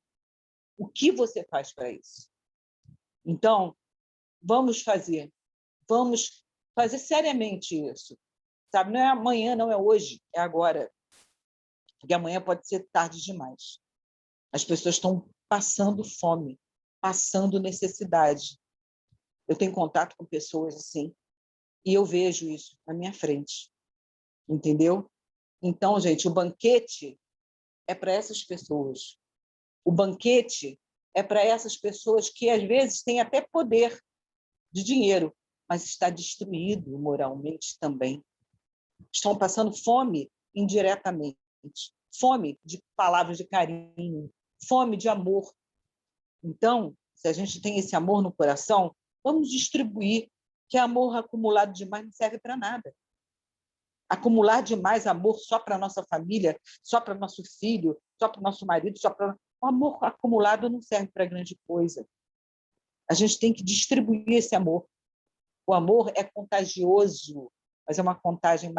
O que você faz para isso? Então, vamos fazer seriamente isso. Sabe? Não é amanhã, não é hoje, é agora. Porque amanhã pode ser tarde demais. As pessoas estão passando fome, passando necessidade. Eu tenho contato com pessoas assim, e eu vejo isso na minha frente. Entendeu? Então, gente, o banquete é para essas pessoas. O banquete é para essas pessoas que, às vezes, têm até poder de dinheiro, mas está destruído moralmente também. Estão passando fome indiretamente. Fome de palavras de carinho, fome de amor. Então, se a gente tem esse amor no coração, vamos distribuir, que amor acumulado demais não serve para nada. Acumular demais amor só para a nossa família, só para o nosso filho, só para o nosso marido, só para... O amor acumulado não serve para grande coisa. A gente tem que distribuir esse amor. O amor é contagioso, mas é uma contagem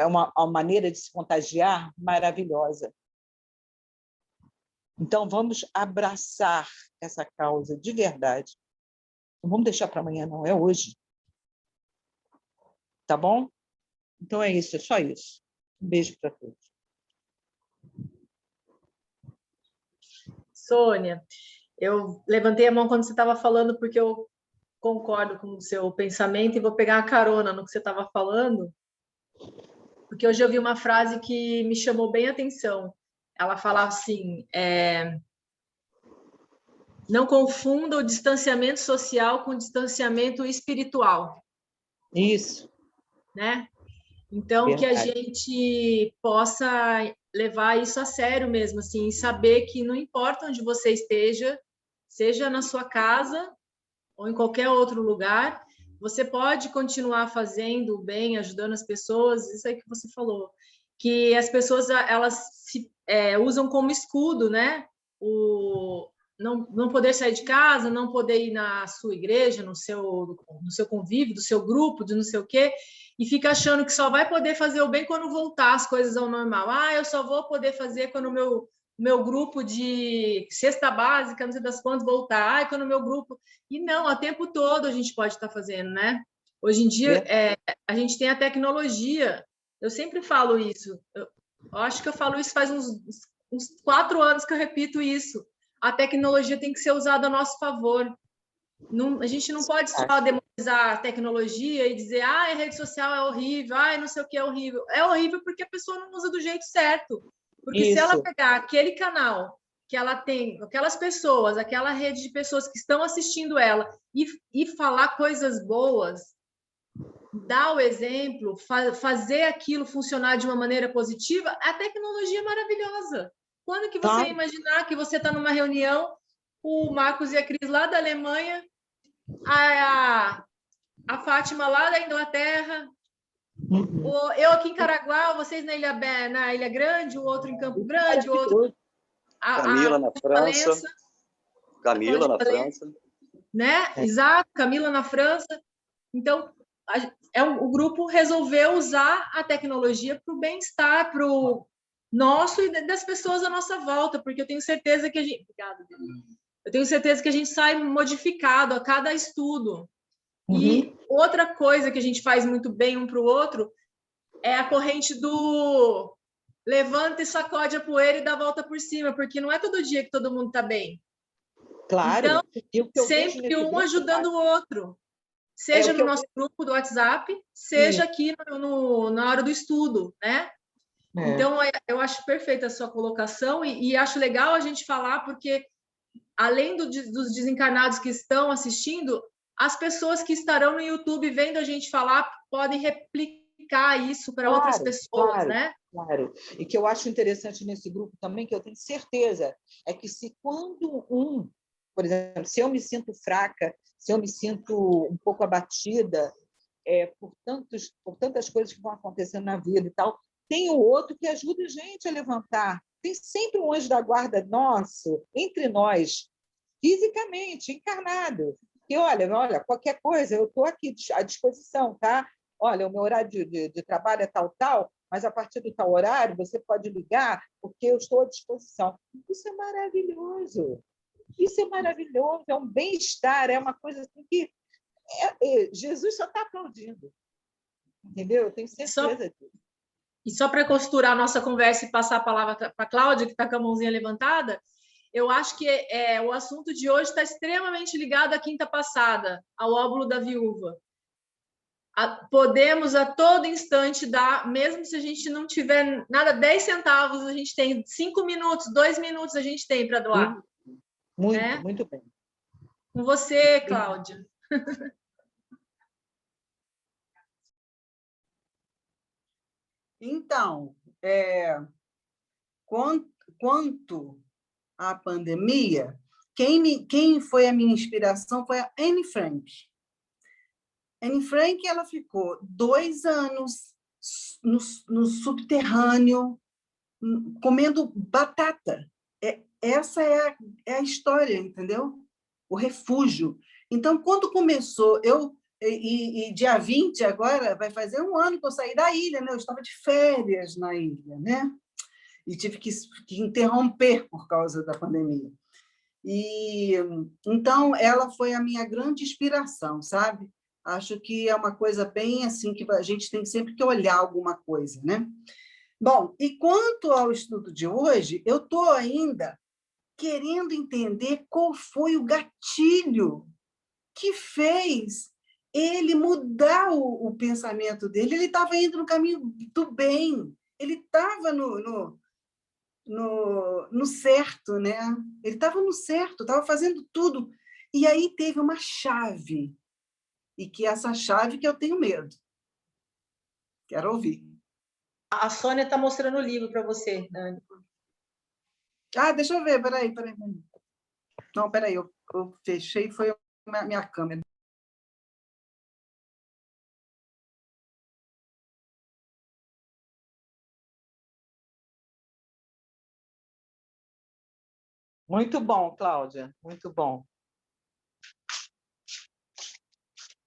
uma maneira de se contagiar maravilhosa. Então, vamos abraçar essa causa de verdade. Não vamos deixar para amanhã, não, é hoje. Tá bom? Então é isso, é só isso. Um beijo para todos. Sônia, eu levantei a mão quando você estava falando, porque eu concordo com o seu pensamento e vou pegar a carona no que você estava falando, porque hoje eu vi uma frase que me chamou bem a atenção. Ela falava assim, não confunda o distanciamento social com o distanciamento espiritual. Isso. Né? Então, verdade. Que a gente possa levar isso a sério mesmo, assim, e saber que não importa onde você esteja, seja na sua casa ou em qualquer outro lugar, você pode continuar fazendo o bem, ajudando as pessoas, isso aí que você falou, que as pessoas, elas usam como escudo, né? Não poder sair de casa, não poder ir na sua igreja, no seu convívio, do seu grupo, de não sei o quê, e fica achando que só vai poder fazer o bem quando voltar as coisas ao normal. Eu só vou poder fazer quando o meu grupo de cesta básica, não sei das quantas, voltar. Quando o meu grupo... E não, o tempo todo a gente pode estar fazendo, né? Hoje em dia, a gente tem a tecnologia. Eu sempre falo isso. Eu acho que eu falo isso faz uns 4 anos que eu repito isso. A tecnologia tem que ser usada a nosso favor. A gente não pode só demonizar a tecnologia e dizer a rede social é horrível, não sei o que é horrível. É horrível porque a pessoa não usa do jeito certo. Porque se ela pegar aquele canal que ela tem, aquelas pessoas, aquela rede de pessoas que estão assistindo ela e falar coisas boas, dar o exemplo, fazer aquilo funcionar de uma maneira positiva, a tecnologia é maravilhosa. Quando que você ia imaginar que você está numa reunião, o Marcos e a Cris lá da Alemanha a Fátima lá da Inglaterra, eu aqui em Caraguá, vocês na Ilha Grande, o outro em Campo Grande, o outro... Camila na França. Camila na França. Né? Exato, Camila na França. Então, o grupo resolveu usar a tecnologia para o bem-estar, para o nosso e das pessoas à nossa volta, porque eu tenho certeza que a gente... Obrigada, eu tenho certeza que a gente sai modificado a cada estudo. E outra coisa que a gente faz muito bem um para o outro é a corrente do levanta e sacode a poeira e dá a volta por cima, porque não é todo dia que todo mundo está bem. Claro. Então, sempre um ajudando o outro. Seja no nosso grupo do WhatsApp, seja aqui na hora do estudo, né? Então, eu acho perfeita a sua colocação e acho legal a gente falar, porque além dos desencarnados que estão assistindo, as pessoas que estarão no YouTube vendo a gente falar podem replicar isso para outras pessoas, né? Claro. E que eu acho interessante nesse grupo também, que eu tenho certeza, é que quando por exemplo, se eu me sinto fraca, se eu me sinto um pouco abatida por tantas coisas que vão acontecendo na vida e tal, tem o outro que ajuda a gente a levantar. Tem sempre um anjo da guarda nosso, entre nós, fisicamente, encarnado. E olha, qualquer coisa, eu estou aqui à disposição, tá? Olha, o meu horário de trabalho é tal, mas a partir do tal horário você pode ligar, porque eu estou à disposição. Isso é maravilhoso. Isso é maravilhoso, é um bem-estar, é uma coisa assim que Jesus só está aplaudindo. Entendeu? Eu tenho certeza disso. E só para costurar a nossa conversa e passar a palavra para a Cláudia, que está com a mãozinha levantada, eu acho que o assunto de hoje está extremamente ligado à quinta passada, ao óvulo da viúva. Podemos a todo instante dar, mesmo se a gente não tiver nada, 10 centavos, a gente tem 5 minutos, 2 minutos a gente tem para doar. Muito bem. Com você, Cláudia. Então, quanto à pandemia, quem foi a minha inspiração foi a Anne Frank. Anne Frank, ela ficou 2 anos no subterrâneo, comendo batata. Essa é a história, entendeu? O refúgio. Então, quando começou, e dia 20 agora, vai fazer 1 ano que eu saí da ilha, né? Eu estava de férias na ilha, né? E tive que interromper por causa da pandemia. E então, ela foi a minha grande inspiração, sabe? Acho que é uma coisa bem assim, que a gente tem sempre que olhar alguma coisa, né? Bom, e quanto ao estudo de hoje, eu estou ainda querendo entender qual foi o gatilho que fez ele mudar o pensamento dele. Ele estava indo no caminho do bem, ele estava no certo, né? Ele estava no certo, estava fazendo tudo. E aí teve uma chave, e que essa chave que eu tenho medo. Quero ouvir. A Sônia está mostrando o livro para você, Dani. Deixa eu ver, peraí. Não, peraí, eu fechei, foi a minha câmera. Muito bom, Cláudia, muito bom.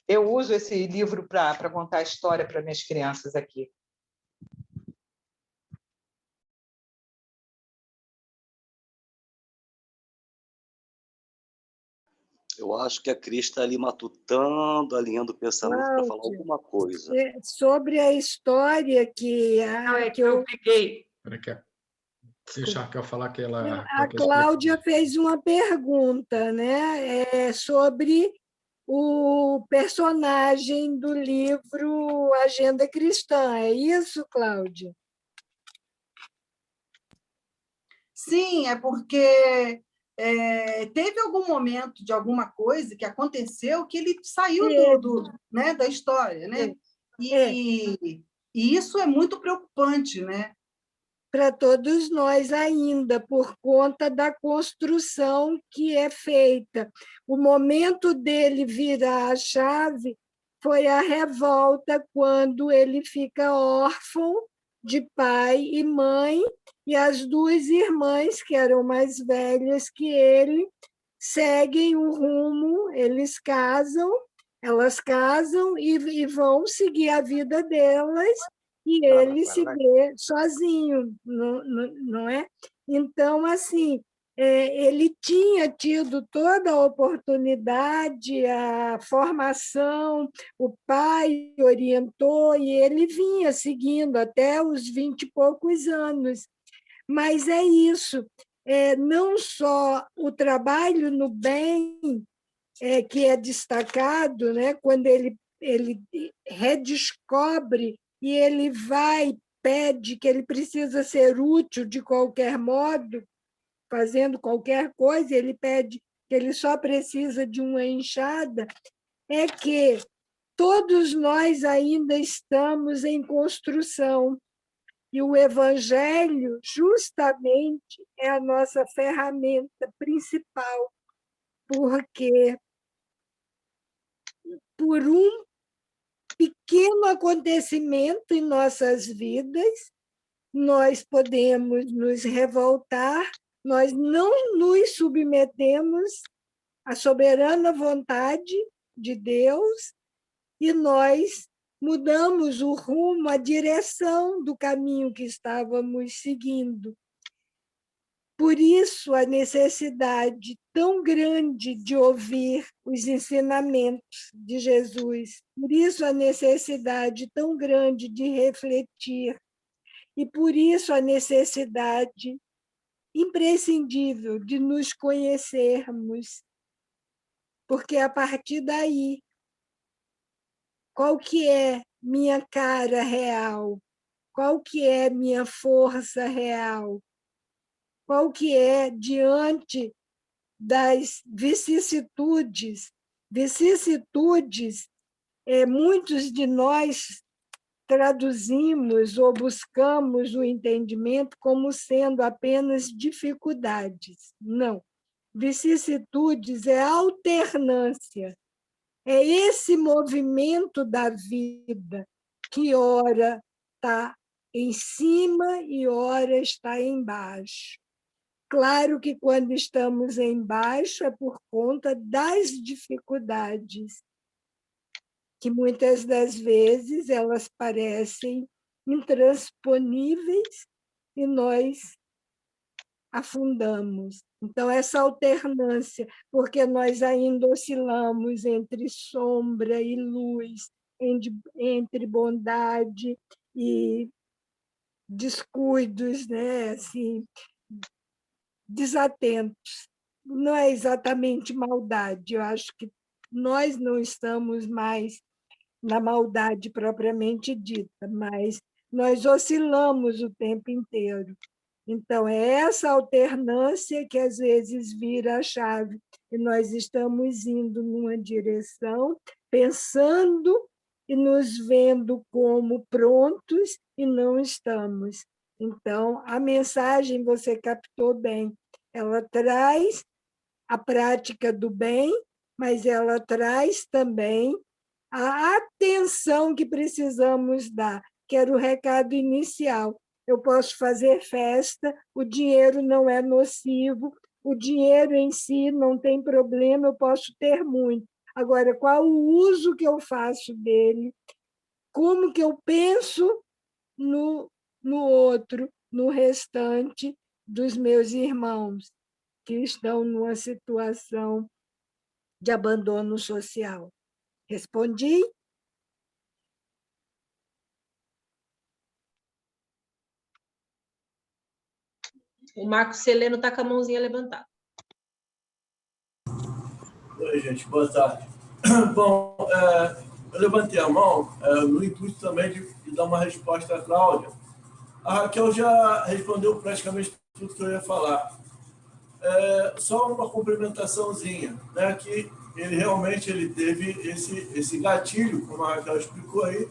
Eu uso esse livro para contar a história para minhas crianças aqui. Eu acho que a Cris está ali matutando, alinhando o pensamento para falar alguma coisa. Sobre a história que... que eu peguei. Deixa eu falar que ela... A Cláudia fez uma pergunta, né? Sobre o personagem do livro Agenda Cristã. É isso, Cláudia? Sim, é porque teve algum momento de alguma coisa que aconteceu que ele saiu né, da história, né? E isso é muito preocupante, né? para todos nós ainda, por conta da construção que é feita. O momento dele virar a chave foi a revolta, quando ele fica órfão de pai e mãe, e as duas irmãs, que eram mais velhas que ele, seguem o rumo, elas casam e vão seguir a vida delas, e ele se vê sozinho, não é? Então, assim, ele tinha tido toda a oportunidade, a formação, o pai orientou, e ele vinha seguindo até os 20 e poucos anos. Mas é isso, não só o trabalho no bem, que é destacado, né? Quando ele redescobre e ele pede que ele precisa ser útil de qualquer modo, fazendo qualquer coisa, ele pede que ele só precisa de uma enxada, é que todos nós ainda estamos em construção. E o Evangelho, justamente, é a nossa ferramenta principal, porque por um pequeno acontecimento em nossas vidas, nós podemos nos revoltar, nós não nos submetemos à soberana vontade de Deus e nós mudamos o rumo, a direção do caminho que estávamos seguindo. Por isso, a necessidade tão grande de ouvir os ensinamentos de Jesus, por isso, a necessidade tão grande de refletir, e por isso, a necessidade imprescindível de nos conhecermos, porque a partir daí, qual que é minha cara real? Qual que é minha força real? Qual que é diante das vicissitudes? Vicissitudes, muitos de nós traduzimos ou buscamos o entendimento como sendo apenas dificuldades. Não. Vicissitudes é alternância. É esse movimento da vida que ora está em cima e ora está embaixo. Claro que quando estamos embaixo é por conta das dificuldades, que muitas das vezes elas parecem intransponíveis e nós afundamos. Então, essa alternância, porque nós ainda oscilamos entre sombra e luz, entre bondade e descuidos, né? Assim, desatentos. Não é exatamente maldade, eu acho que nós não estamos mais na maldade propriamente dita, mas nós oscilamos o tempo inteiro. Então, é essa alternância que às vezes vira a chave, e nós estamos indo numa direção, pensando e nos vendo como prontos, e não estamos. Então, a mensagem você captou bem, ela traz a prática do bem, mas ela traz também a atenção que precisamos dar, que era o recado inicial. Eu posso fazer festa, o dinheiro não é nocivo, o dinheiro em si não tem problema, eu posso ter muito. Agora, qual o uso que eu faço dele? Como que eu penso no outro, no restante dos meus irmãos que estão numa situação de abandono social? Respondi? O Marcos Celeno está com a mãozinha levantada. Oi, gente, boa tarde. Bom, eu levantei a mão no intuito também de dar uma resposta à Cláudia. A Raquel já respondeu praticamente tudo que eu ia falar. Só uma complementaçãozinha, né, que ele realmente teve esse gatilho, como a Raquel explicou aí,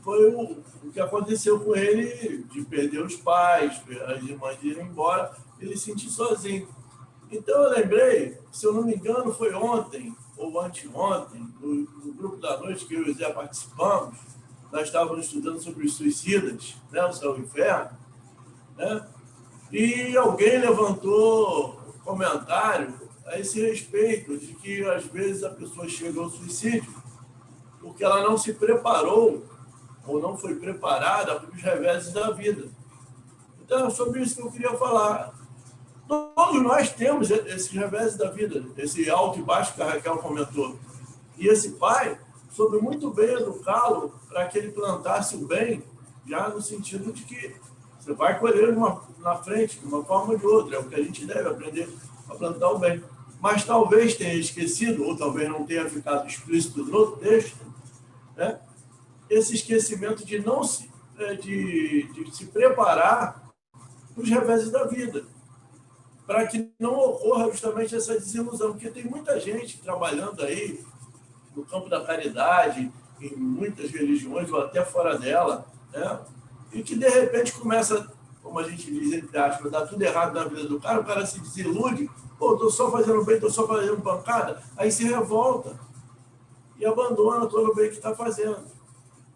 foi o que aconteceu com ele, de perder os pais, as irmãs irem embora, ele se sentir sozinho. Então, eu lembrei, se eu não me engano, foi ontem ou anteontem, no grupo da noite que eu e o Zé participamos, nós estávamos estudando sobre os suicidas, né, o céu e o inferno, né? E alguém levantou comentário a esse respeito, de que às vezes a pessoa chega ao suicídio porque ela não se preparou ou não foi preparada para os reveses da vida. Então, é sobre isso que eu queria falar. Todos nós temos esses reveses da vida, esse alto e baixo que a Raquel comentou. E esse pai soube muito bem educá-lo para que ele plantasse o bem, já no sentido de que você vai colher na frente, de uma forma ou de outra. É o que a gente deve aprender a plantar o bem. Mas talvez tenha esquecido, ou talvez não tenha ficado explícito no texto, né? Esse esquecimento de não se, de se preparar para os reveses da vida, para que não ocorra justamente essa desilusão, porque tem muita gente trabalhando aí no campo da caridade, em muitas religiões, ou até fora dela, né? E que, de repente, começa, como a gente diz, entre aspas, dar tudo errado na vida do cara, o cara se desilude, pô, estou só fazendo bem, estou só fazendo pancada, aí se revolta e abandona todo o bem que está fazendo.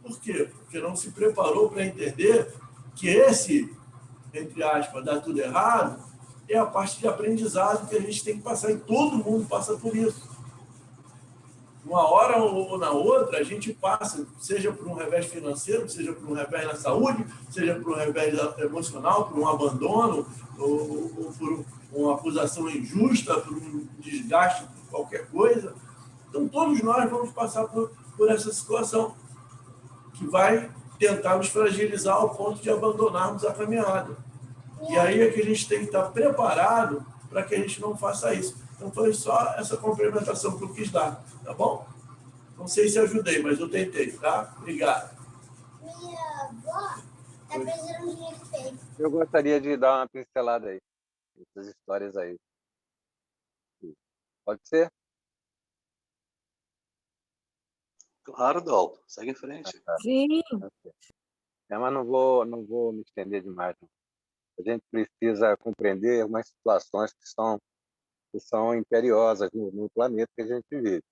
Por quê? Porque não se preparou para entender que esse, entre aspas, dar tudo errado, é a parte de aprendizado que a gente tem que passar, e todo mundo passa por isso. Uma hora ou na outra, a gente passa, seja por um revés financeiro, seja por um revés na saúde, seja por um revés emocional, por um abandono, ou por uma acusação injusta, por um desgaste, por qualquer coisa. Então, todos nós vamos passar por essa situação, que vai tentar nos fragilizar ao ponto de abandonarmos a caminhada. E aí é que a gente tem que estar preparado para que a gente não faça isso. Então, foi só essa complementação que eu quis dar, tá bom? Não sei se ajudei, mas eu tentei, tá? Obrigado. Minha avó está precisando de respeito. Eu gostaria de dar uma pincelada aí, essas histórias aí. Pode ser? Claro, Dalton. Segue em frente. Sim. Mas não vou me estender demais, não. A gente precisa compreender algumas situações que são imperiosas no planeta que a gente vive.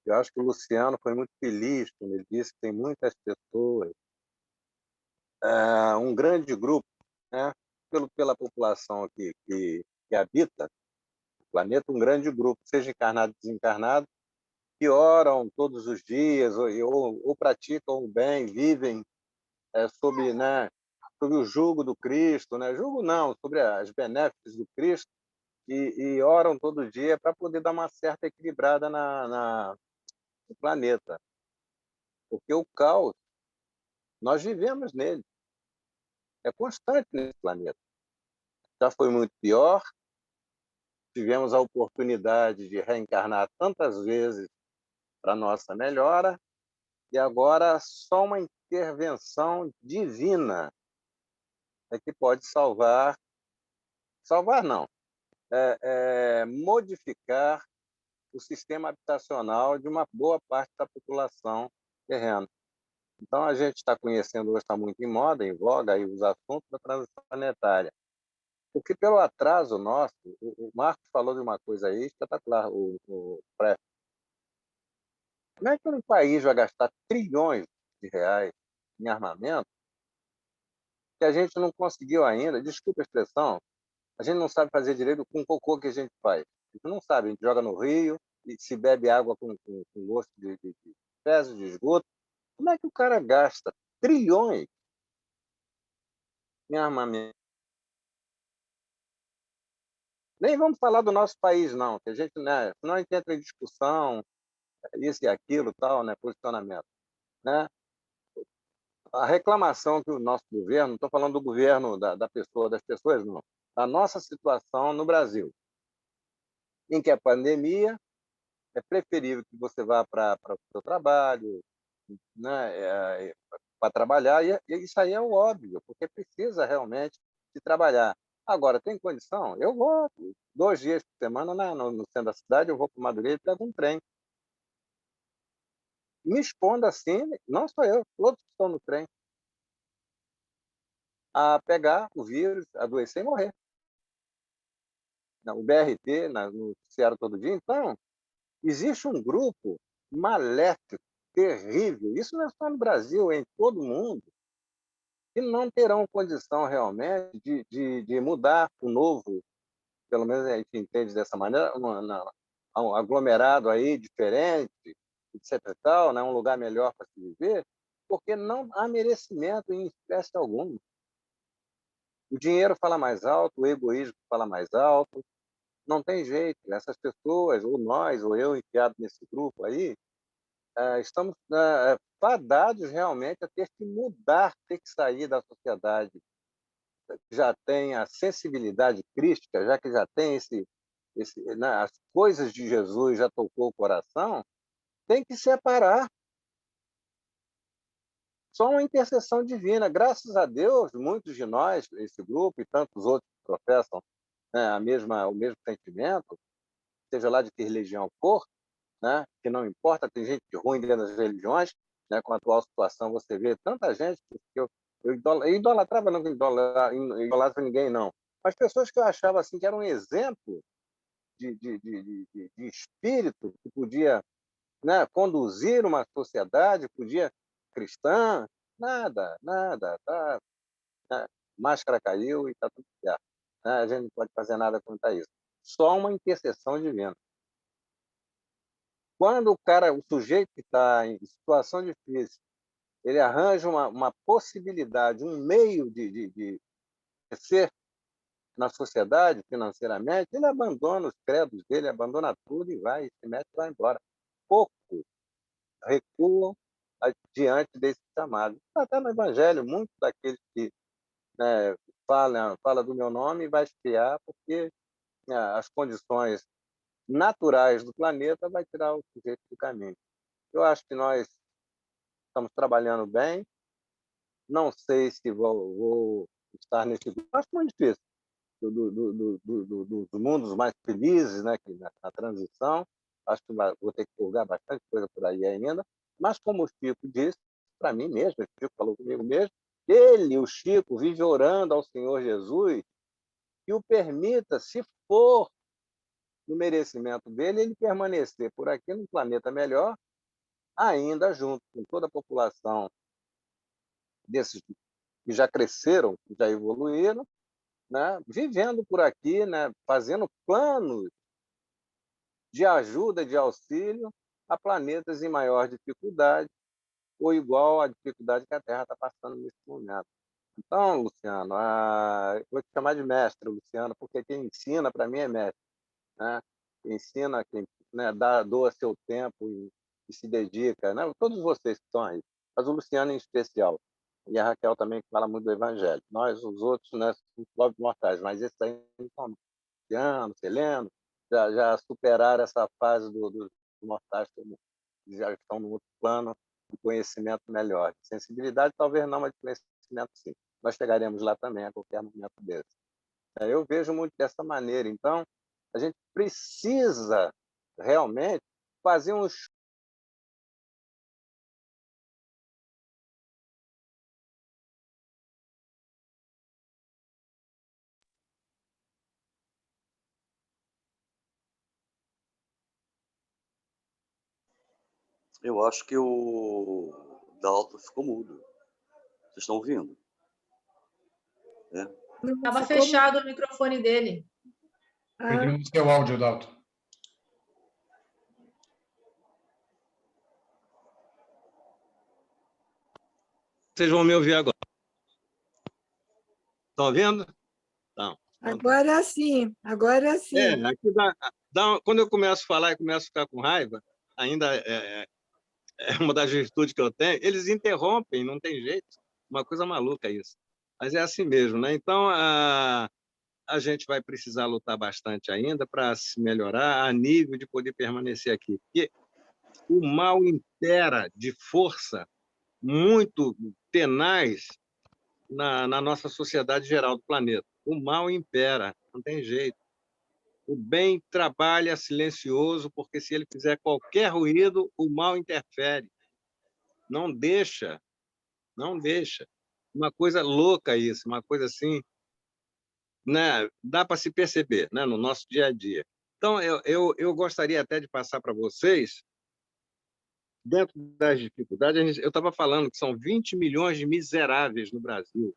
Eu acho que o Luciano foi muito feliz quando ele disse que tem muitas pessoas, um grande grupo, né, pela população que habita o planeta, um grande grupo, seja encarnado ou desencarnado, que oram todos os dias ou praticam o bem, vivem sob, né, sob o jugo do Cristo, né? Jugo não, sobre as benéficas do Cristo, e oram todo dia para poder dar uma certa equilibrada no planeta. Porque o caos, nós vivemos nele, é constante nesse planeta. Já foi muito pior, tivemos a oportunidade de reencarnar tantas vezes para nossa melhora, e agora só uma intervenção divina é que pode salvar não, modificar o sistema habitacional de uma boa parte da população terrena. Então, a gente está conhecendo, hoje está muito em moda, em voga, aí, os assuntos da transição planetária. Porque, pelo atraso nosso, o Marcos falou de uma coisa aí espetacular, o Pré. Como é que um país vai gastar trilhões de reais em armamento que a gente não conseguiu ainda, desculpa a expressão, a gente não sabe fazer direito com o cocô que a gente faz. A gente não sabe, a gente joga no rio e se bebe água com gosto de fezes, de esgoto. Como é que o cara gasta trilhões em armamento? Nem vamos falar do nosso país, não, que a gente, né, senão a gente entra em discussão, isso e aquilo, tal, né, posicionamento, né? A reclamação que o nosso governo, não estou falando do governo da pessoa, das pessoas, não, a nossa situação no Brasil, em que a pandemia é preferível que você vá para o seu trabalho, né, para trabalhar, e isso aí é o óbvio, porque precisa realmente de trabalhar. Agora, tem condição? Eu vou 2 dias por semana no centro da cidade, eu vou para o Madureira e pego um trem. me expondo assim, não só eu, todos que estão no trem, a pegar o vírus, adoecer e morrer. O BRT, no noticiário todo dia. Então, existe um grupo maléfico, terrível, isso não é só no Brasil, é em todo mundo, que não terão condição realmente de mudar o novo, pelo menos a gente entende dessa maneira, um aglomerado aí diferente, etc. e tal, né? Um lugar melhor para se viver, porque não há merecimento em espécie alguma. O dinheiro fala mais alto, o egoísmo fala mais alto, não tem jeito. Essas pessoas, ou nós, ou eu, enfiado nesse grupo aí, estamos fadados realmente a ter que mudar, ter que sair da sociedade que já tem a sensibilidade crística, já que já tem né, as coisas de Jesus já tocou o coração, tem que separar. Só uma intercessão divina. Graças a Deus, muitos de nós, esse grupo e tantos outros que professam, né, o mesmo sentimento, seja lá de que religião for, né, que não importa, tem gente ruim dentro das religiões, né, com a atual situação você vê tanta gente que eu idolatrava, não idolatra ninguém, não, mas pessoas que eu achava assim, que eram um exemplo de espírito que podia, né, conduzir uma sociedade, podia cristã, nada, tá, né, máscara caiu e está tudo certo. Né, a gente não pode fazer nada contra isso. Só uma intercessão divina. Quando o sujeito que está em situação difícil, ele arranja uma possibilidade, um meio de crescer na sociedade financeiramente, ele abandona os credos dele, abandona tudo e se mete e vai embora. Poucos recuam diante desse chamado. Até no Evangelho, muitos daqueles que, né, fala do meu nome vai espiar, porque as condições naturais do planeta vai tirar o sujeito do caminho. Eu acho que nós estamos trabalhando bem. Não sei se vou estar nesse grupo. Acho muito difícil. Dos mundos mais felizes, né, que na transição. Acho que vou ter que purgar bastante coisa por aí ainda. Mas, como o Chico disse, para mim mesmo, o Chico falou comigo mesmo, o Chico, vive orando ao Senhor Jesus que o permita, se for no merecimento dele, ele permanecer por aqui num planeta melhor, ainda junto com toda a população desses que já cresceram, que já evoluíram, né, vivendo por aqui, né, fazendo planos de ajuda, de auxílio a planetas em maior dificuldade ou igual à dificuldade que a Terra está passando nesse momento. Então, Luciano, eu vou te chamar de mestre, Luciano, porque quem ensina para mim é mestre, né? Quem ensina, quem, né, doa seu tempo e se dedica, né? Todos vocês que estão aí, mas o Luciano em especial. E a Raquel também, que fala muito do Evangelho. Nós, os outros, né, somos pobres mortais, mas esses aí são Luciano, Seleno, já superaram essa fase dos mortais, que já estão no outro plano de conhecimento melhor. De sensibilidade, talvez não, mas de conhecimento, sim. Nós chegaremos lá também a qualquer momento desse. Eu vejo muito dessa maneira. Então, a gente precisa realmente fazer um Eu acho que o Dalton ficou mudo. Vocês estão ouvindo? Estava fechado o microfone dele. Perdeu o seu áudio, Dalton. Vocês vão me ouvir agora. Estão ouvindo? Não. Agora sim, agora sim. Aqui quando eu começo a falar e começo a ficar com raiva, ainda é uma das virtudes que eu tenho, eles interrompem, não tem jeito. Uma coisa maluca isso. Mas é assim mesmo, né? Então, a gente vai precisar lutar bastante ainda para se melhorar a nível de poder permanecer aqui. Porque o mal impera de força muito tenaz na nossa sociedade geral do planeta. O mal impera, não tem jeito. O bem trabalha silencioso, porque se ele fizer qualquer ruído, o mal interfere. Não deixa, não deixa. Uma coisa louca isso, uma coisa assim, né? Dá para se perceber, né? No nosso dia a dia. Então, eu gostaria até de passar para vocês, dentro das dificuldades, eu estava falando que são 20 milhões de miseráveis no Brasil,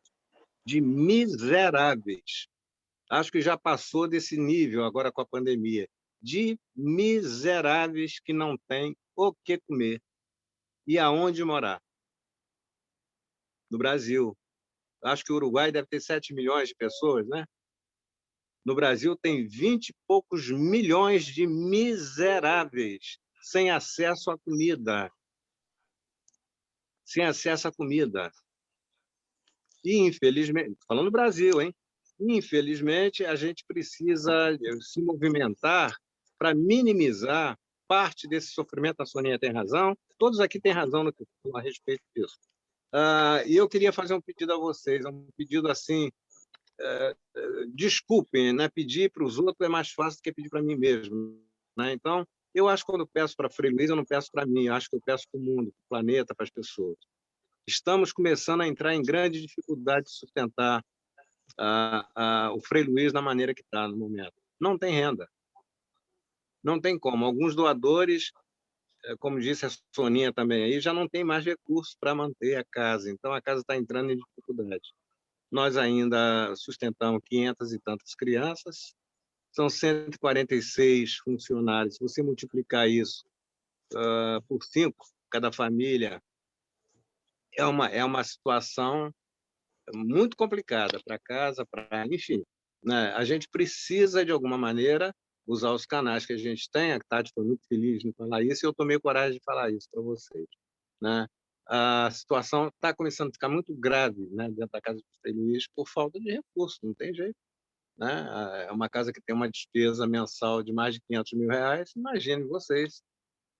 de miseráveis. Acho que já passou desse nível agora com a pandemia, de miseráveis que não têm o que comer e aonde morar. No Brasil. Acho que o Uruguai deve ter 7 milhões de pessoas, né? No Brasil tem 20 e poucos milhões de miseráveis sem acesso à comida. Sem acesso à comida. E, infelizmente, falando do Brasil, hein? Infelizmente, a gente precisa se movimentar para minimizar parte desse sofrimento. A Soninha tem razão, todos aqui têm razão no que falam a respeito disso. E eu queria fazer um pedido a vocês, um pedido assim, desculpem, né? Pedir para os outros é mais fácil do que pedir para mim mesmo, né? Então, eu acho que quando eu peço para Frei Luiz, eu não peço para mim, eu acho que eu peço para o mundo, para o planeta, para as pessoas. Estamos começando a entrar em grande dificuldade de sustentar o Frei Luiz da maneira que está no momento. Não tem renda. Não tem como. Alguns doadores, como disse a Soninha também aí, já não tem mais recursos para manter a casa. Então, a casa está entrando em dificuldade. Nós ainda sustentamos 500 e tantas crianças, são 146 funcionários. Se você multiplicar isso por 5, cada família, é uma situação muito complicada para casa, enfim. Né? A gente precisa, de alguma maneira, usar os canais que a gente tem. A Tati foi muito feliz em falar isso, e eu tomei coragem de falar isso para vocês. Né? A situação está começando a ficar muito grave, né, dentro da casa do Frei Luiz por falta de recursos, não tem jeito. Né? É uma casa que tem uma despesa mensal de mais de R$500 mil. Imaginem vocês,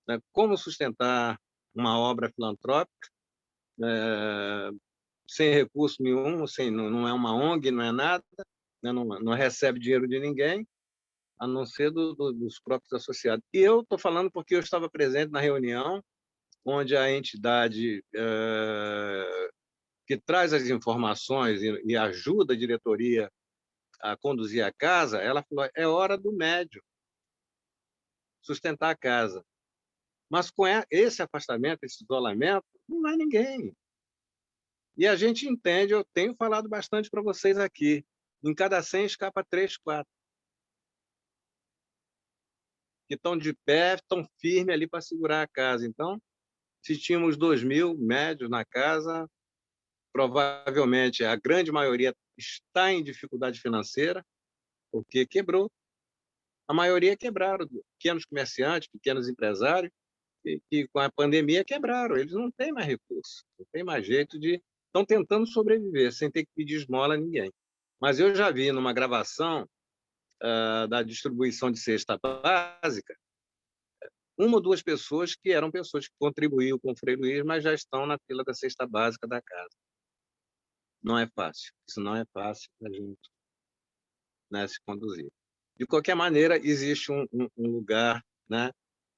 né, como sustentar uma obra filantrópica sem recurso nenhum, não é uma ONG, não é nada, né, não recebe dinheiro de ninguém, a não ser dos próprios associados. E eu estou falando porque eu estava presente na reunião onde a entidade que traz as informações e ajuda a diretoria a conduzir a casa, ela falou, é hora do médium sustentar a casa. Mas com esse afastamento, esse isolamento, não vai ninguém. E a gente entende, eu tenho falado bastante para vocês aqui, em cada 100 escapa 3, 4. Que estão de pé, estão firmes ali para segurar a casa. Então, se tínhamos 2.000 médios na casa, provavelmente a grande maioria está em dificuldade financeira, porque quebrou. A maioria quebraram, pequenos comerciantes, pequenos empresários, que com a pandemia quebraram, eles não têm mais recursos, não tem mais jeito de... Estão tentando sobreviver, sem ter que pedir esmola a ninguém. Mas eu já vi numa gravação da distribuição de cesta básica, 1 ou 2 pessoas que eram pessoas que contribuíam com o Frei Luiz, mas já estão na fila da cesta básica da casa. Não é fácil, isso não é fácil para a gente, né, se conduzir. De qualquer maneira, existe um lugar, né?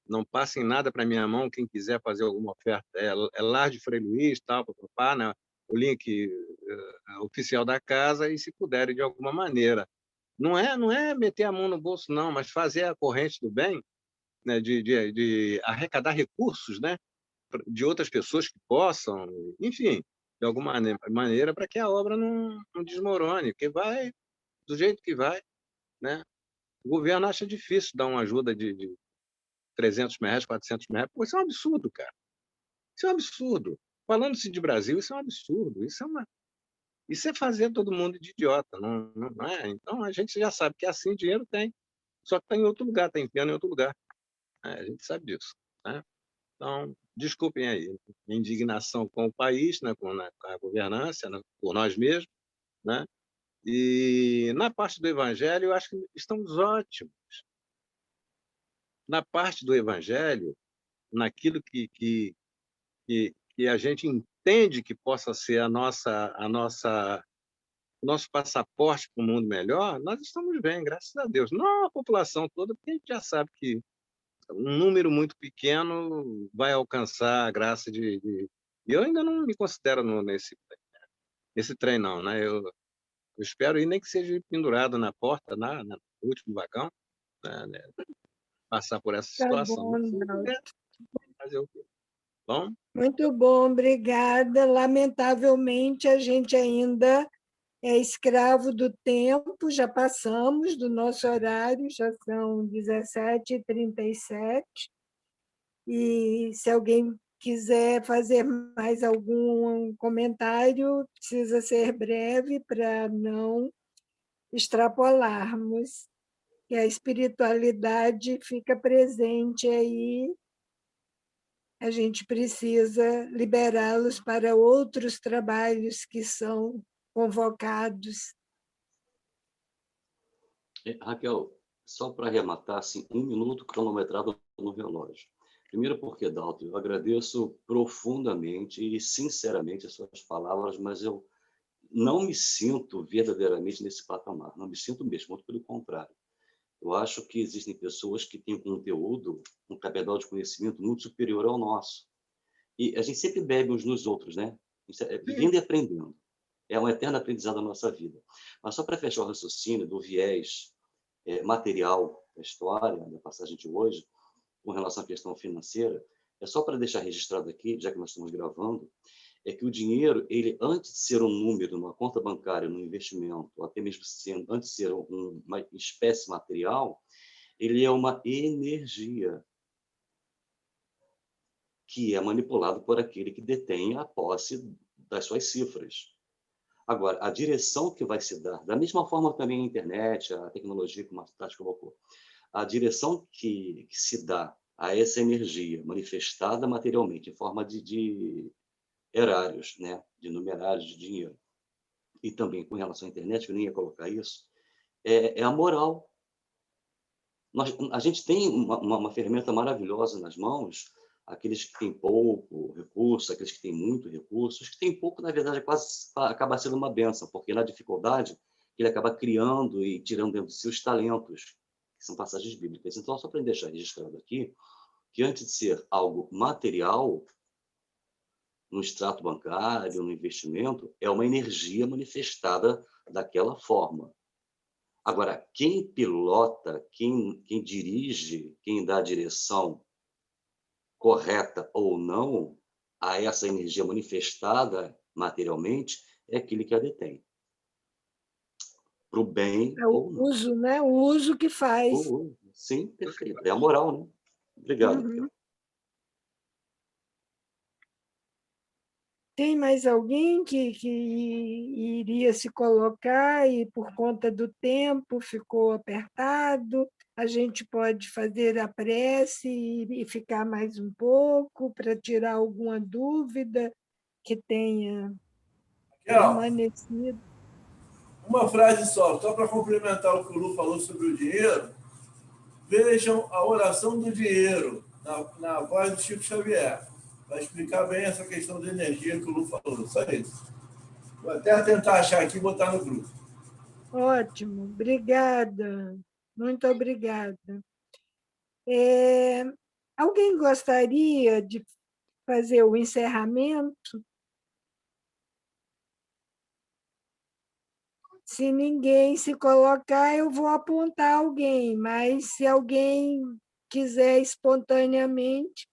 Não passem nada para minha mão, quem quiser fazer alguma oferta, é Lar de Frei Luiz, tal, papapá, né? O link oficial da casa, e se puderem de alguma maneira. Não é meter a mão no bolso, não, mas fazer a corrente do bem, né? de arrecadar recursos, né? De outras pessoas que possam, enfim, de alguma maneira, para que a obra não desmorone, porque vai do jeito que vai, né? O governo acha difícil dar uma ajuda de R$300, R$400. Pô, isso é um absurdo, cara. Isso é um absurdo. Falando-se de Brasil, isso é um absurdo. Isso é fazer todo mundo de idiota, não é? Então, a gente já sabe que assim dinheiro tem, só que está em outro lugar, está enfiando em outro lugar. A gente sabe disso. Né? Então, desculpem aí, a indignação com o país, né, com a governança, né, por nós mesmos, né? E na parte do Evangelho, eu acho que estamos ótimos. Na parte do Evangelho, naquilo que a gente entende que possa ser o nosso passaporte para um mundo melhor, nós estamos bem, graças a Deus. Não a população toda, porque a gente já sabe que um número muito pequeno vai alcançar a graça de E eu ainda não me considero nesse trem, não, né? Eu espero ir, nem que seja pendurado na porta, no último vagão, né? Passar por essa Tá situação. bom, Dalton. Fazer o quê? Bom, Muito bom, obrigada. Lamentavelmente, a gente ainda é escravo do tempo, já passamos do nosso horário, já são 17h37. E se alguém quiser fazer mais algum comentário, precisa ser breve para não extrapolarmos, que a espiritualidade fica presente aí, a gente precisa liberá-los para outros trabalhos que são convocados. Raquel, só para arrematar, assim, 1 minuto cronometrado no relógio. Primeiro porque, Dalton, eu agradeço profundamente e sinceramente as suas palavras, mas eu não me sinto verdadeiramente nesse patamar, não me sinto mesmo, muito pelo contrário. Eu acho que existem pessoas que têm um conteúdo, um cabedal de conhecimento muito superior ao nosso. E a gente sempre bebe uns nos outros, né? Vivendo e aprendendo. É um eterno aprendizado da nossa vida. Mas só para fechar o raciocínio do viés material da história, da passagem de hoje, com relação à questão financeira, é só para deixar registrado aqui, já que nós estamos gravando, é que o dinheiro, ele antes de ser um número numa conta bancária, num investimento, ou até mesmo antes de ser uma espécie material, ele é uma energia que é manipulado por aquele que detém a posse das suas cifras. Agora, a direção que vai se dar, da mesma forma também a internet, a tecnologia, como a Tati colocou, a direção que se dá a essa energia manifestada materialmente, em forma de erários, né? De numerários, de dinheiro, e também com relação à internet, eu nem ia colocar isso, é a moral. A gente tem uma ferramenta maravilhosa nas mãos, aqueles que têm pouco recurso, aqueles que têm muito recurso, os que têm pouco, na verdade, acaba sendo uma benção, porque na dificuldade ele acaba criando e tirando dentro de si os talentos, que são passagens bíblicas. Então, só para deixar registrado aqui, que antes de ser algo material, no extrato bancário, no investimento, é uma energia manifestada daquela forma. Agora, quem pilota, quem dirige, quem dá a direção correta ou não a essa energia manifestada materialmente é aquele que a detém. Para o bem É ou o não. uso, né? O uso que faz. Sim, perfeito. É a moral, né? Obrigado. Uhum. Tem mais alguém que iria se colocar e, por conta do tempo, ficou apertado? A gente pode fazer a prece e ficar mais um pouco para tirar alguma dúvida que tenha permanecido. Uma frase só para complementar o que o Lu falou sobre o dinheiro. Vejam a oração do dinheiro, na voz do Chico Xavier. Vai explicar bem essa questão de energia que o Lu falou. Só isso. Vou até tentar achar aqui e botar no grupo. Ótimo, obrigada. Muito obrigada. Alguém gostaria de fazer o encerramento? Se ninguém se colocar, eu vou apontar alguém, mas se alguém quiser espontaneamente.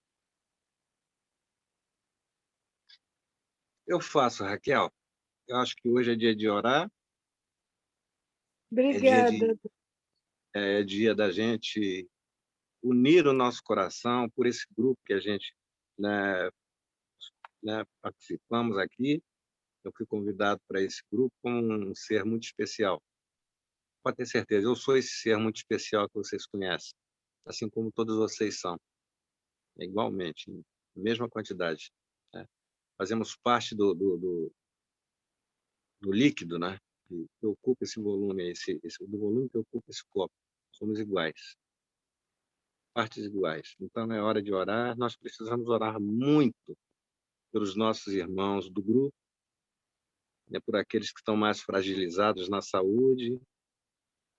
eu faço, Raquel. Eu acho que hoje é dia de orar, Obrigada. é dia da gente unir o nosso coração por esse grupo que a gente, né, participamos aqui. Eu fui convidado para esse grupo como um ser muito especial. Pode ter certeza, eu sou esse ser muito especial que vocês conhecem, assim como todos vocês são, igualmente, em mesma quantidade, né? Fazemos parte do líquido, né? Que ocupa esse volume, do volume que ocupa esse copo. Somos iguais, partes iguais. Então é hora de orar. Nós precisamos orar muito pelos nossos irmãos do grupo, né? Por aqueles que estão mais fragilizados na saúde,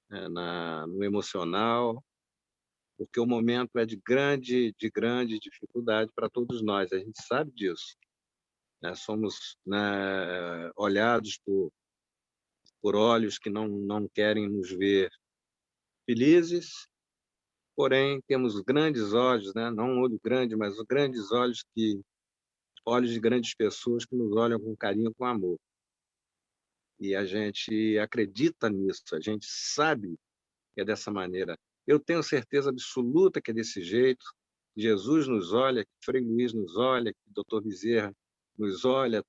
né? No emocional, porque o momento é de grande dificuldade para todos nós. A gente sabe disso. né? Somos, né, olhados por olhos que não querem nos ver felizes, porém temos grandes olhos, né? Não um olho grande, mas os grandes olhos de grandes pessoas que nos olham com carinho, com amor. E a gente acredita nisso, a gente sabe que é dessa maneira. Eu tenho certeza absoluta que é desse jeito. Jesus nos olha, que Frei Luís nos olha, que o Dr. Bezerra nos olha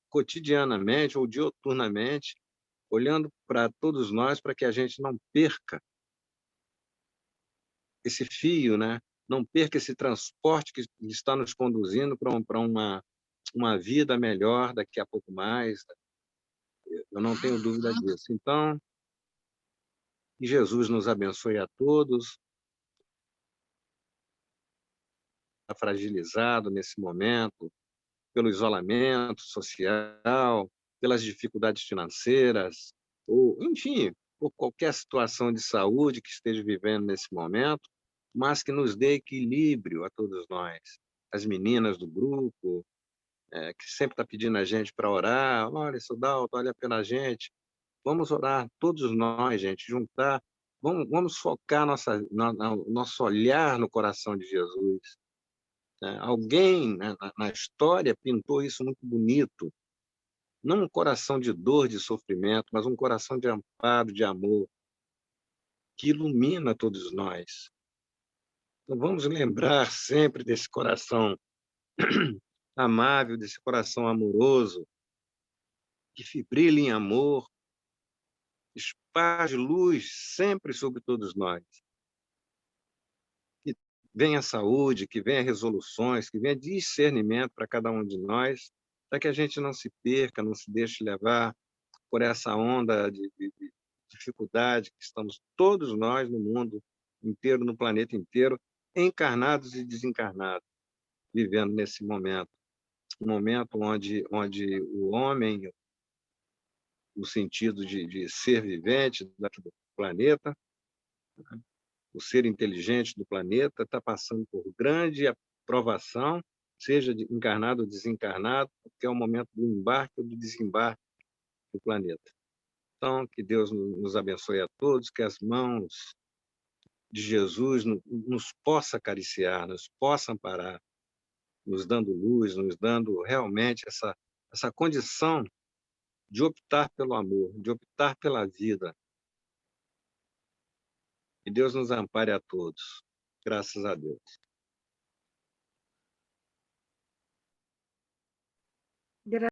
cotidianamente ou dioturnamente, olhando para todos nós, para que a gente não perca esse fio, né? Não perca esse transporte que está nos conduzindo para uma vida melhor daqui a pouco mais. Eu não tenho dúvida disso. Então, que Jesus nos abençoe a todos, está fragilizado nesse momento, pelo isolamento social, pelas dificuldades financeiras, ou, enfim, por qualquer situação de saúde que esteja vivendo nesse momento, mas que nos dê equilíbrio a todos nós. As meninas do grupo, que sempre está pedindo a gente para orar, olha, Sudalto, olha pela gente, vamos orar, todos nós, gente, juntar, vamos focar nosso olhar no coração de Jesus. Alguém na história pintou isso muito bonito, não um coração de dor, de sofrimento, mas um coração de amparo, de amor, que ilumina todos nós. Então vamos lembrar sempre desse coração amável, desse coração amoroso, que brilha em amor, esparge luz sempre sobre todos nós. Que venha saúde, que venha resoluções, que venha discernimento para cada um de nós, para que a gente não se perca, não se deixe levar por essa onda de dificuldade que estamos todos nós no mundo inteiro, no planeta inteiro, encarnados e desencarnados, vivendo nesse momento. Um momento onde o homem, no sentido de ser vivente do planeta, o ser inteligente do planeta, está passando por grande provação, seja encarnado ou desencarnado, porque é o momento do embarque ou do desembarque do planeta. Então, que Deus nos abençoe a todos, que as mãos de Jesus nos possa acariciar, nos possa amparar, nos dando luz, nos dando realmente essa condição de optar pelo amor, de optar pela vida. Que Deus nos ampare a todos. Graças a Deus.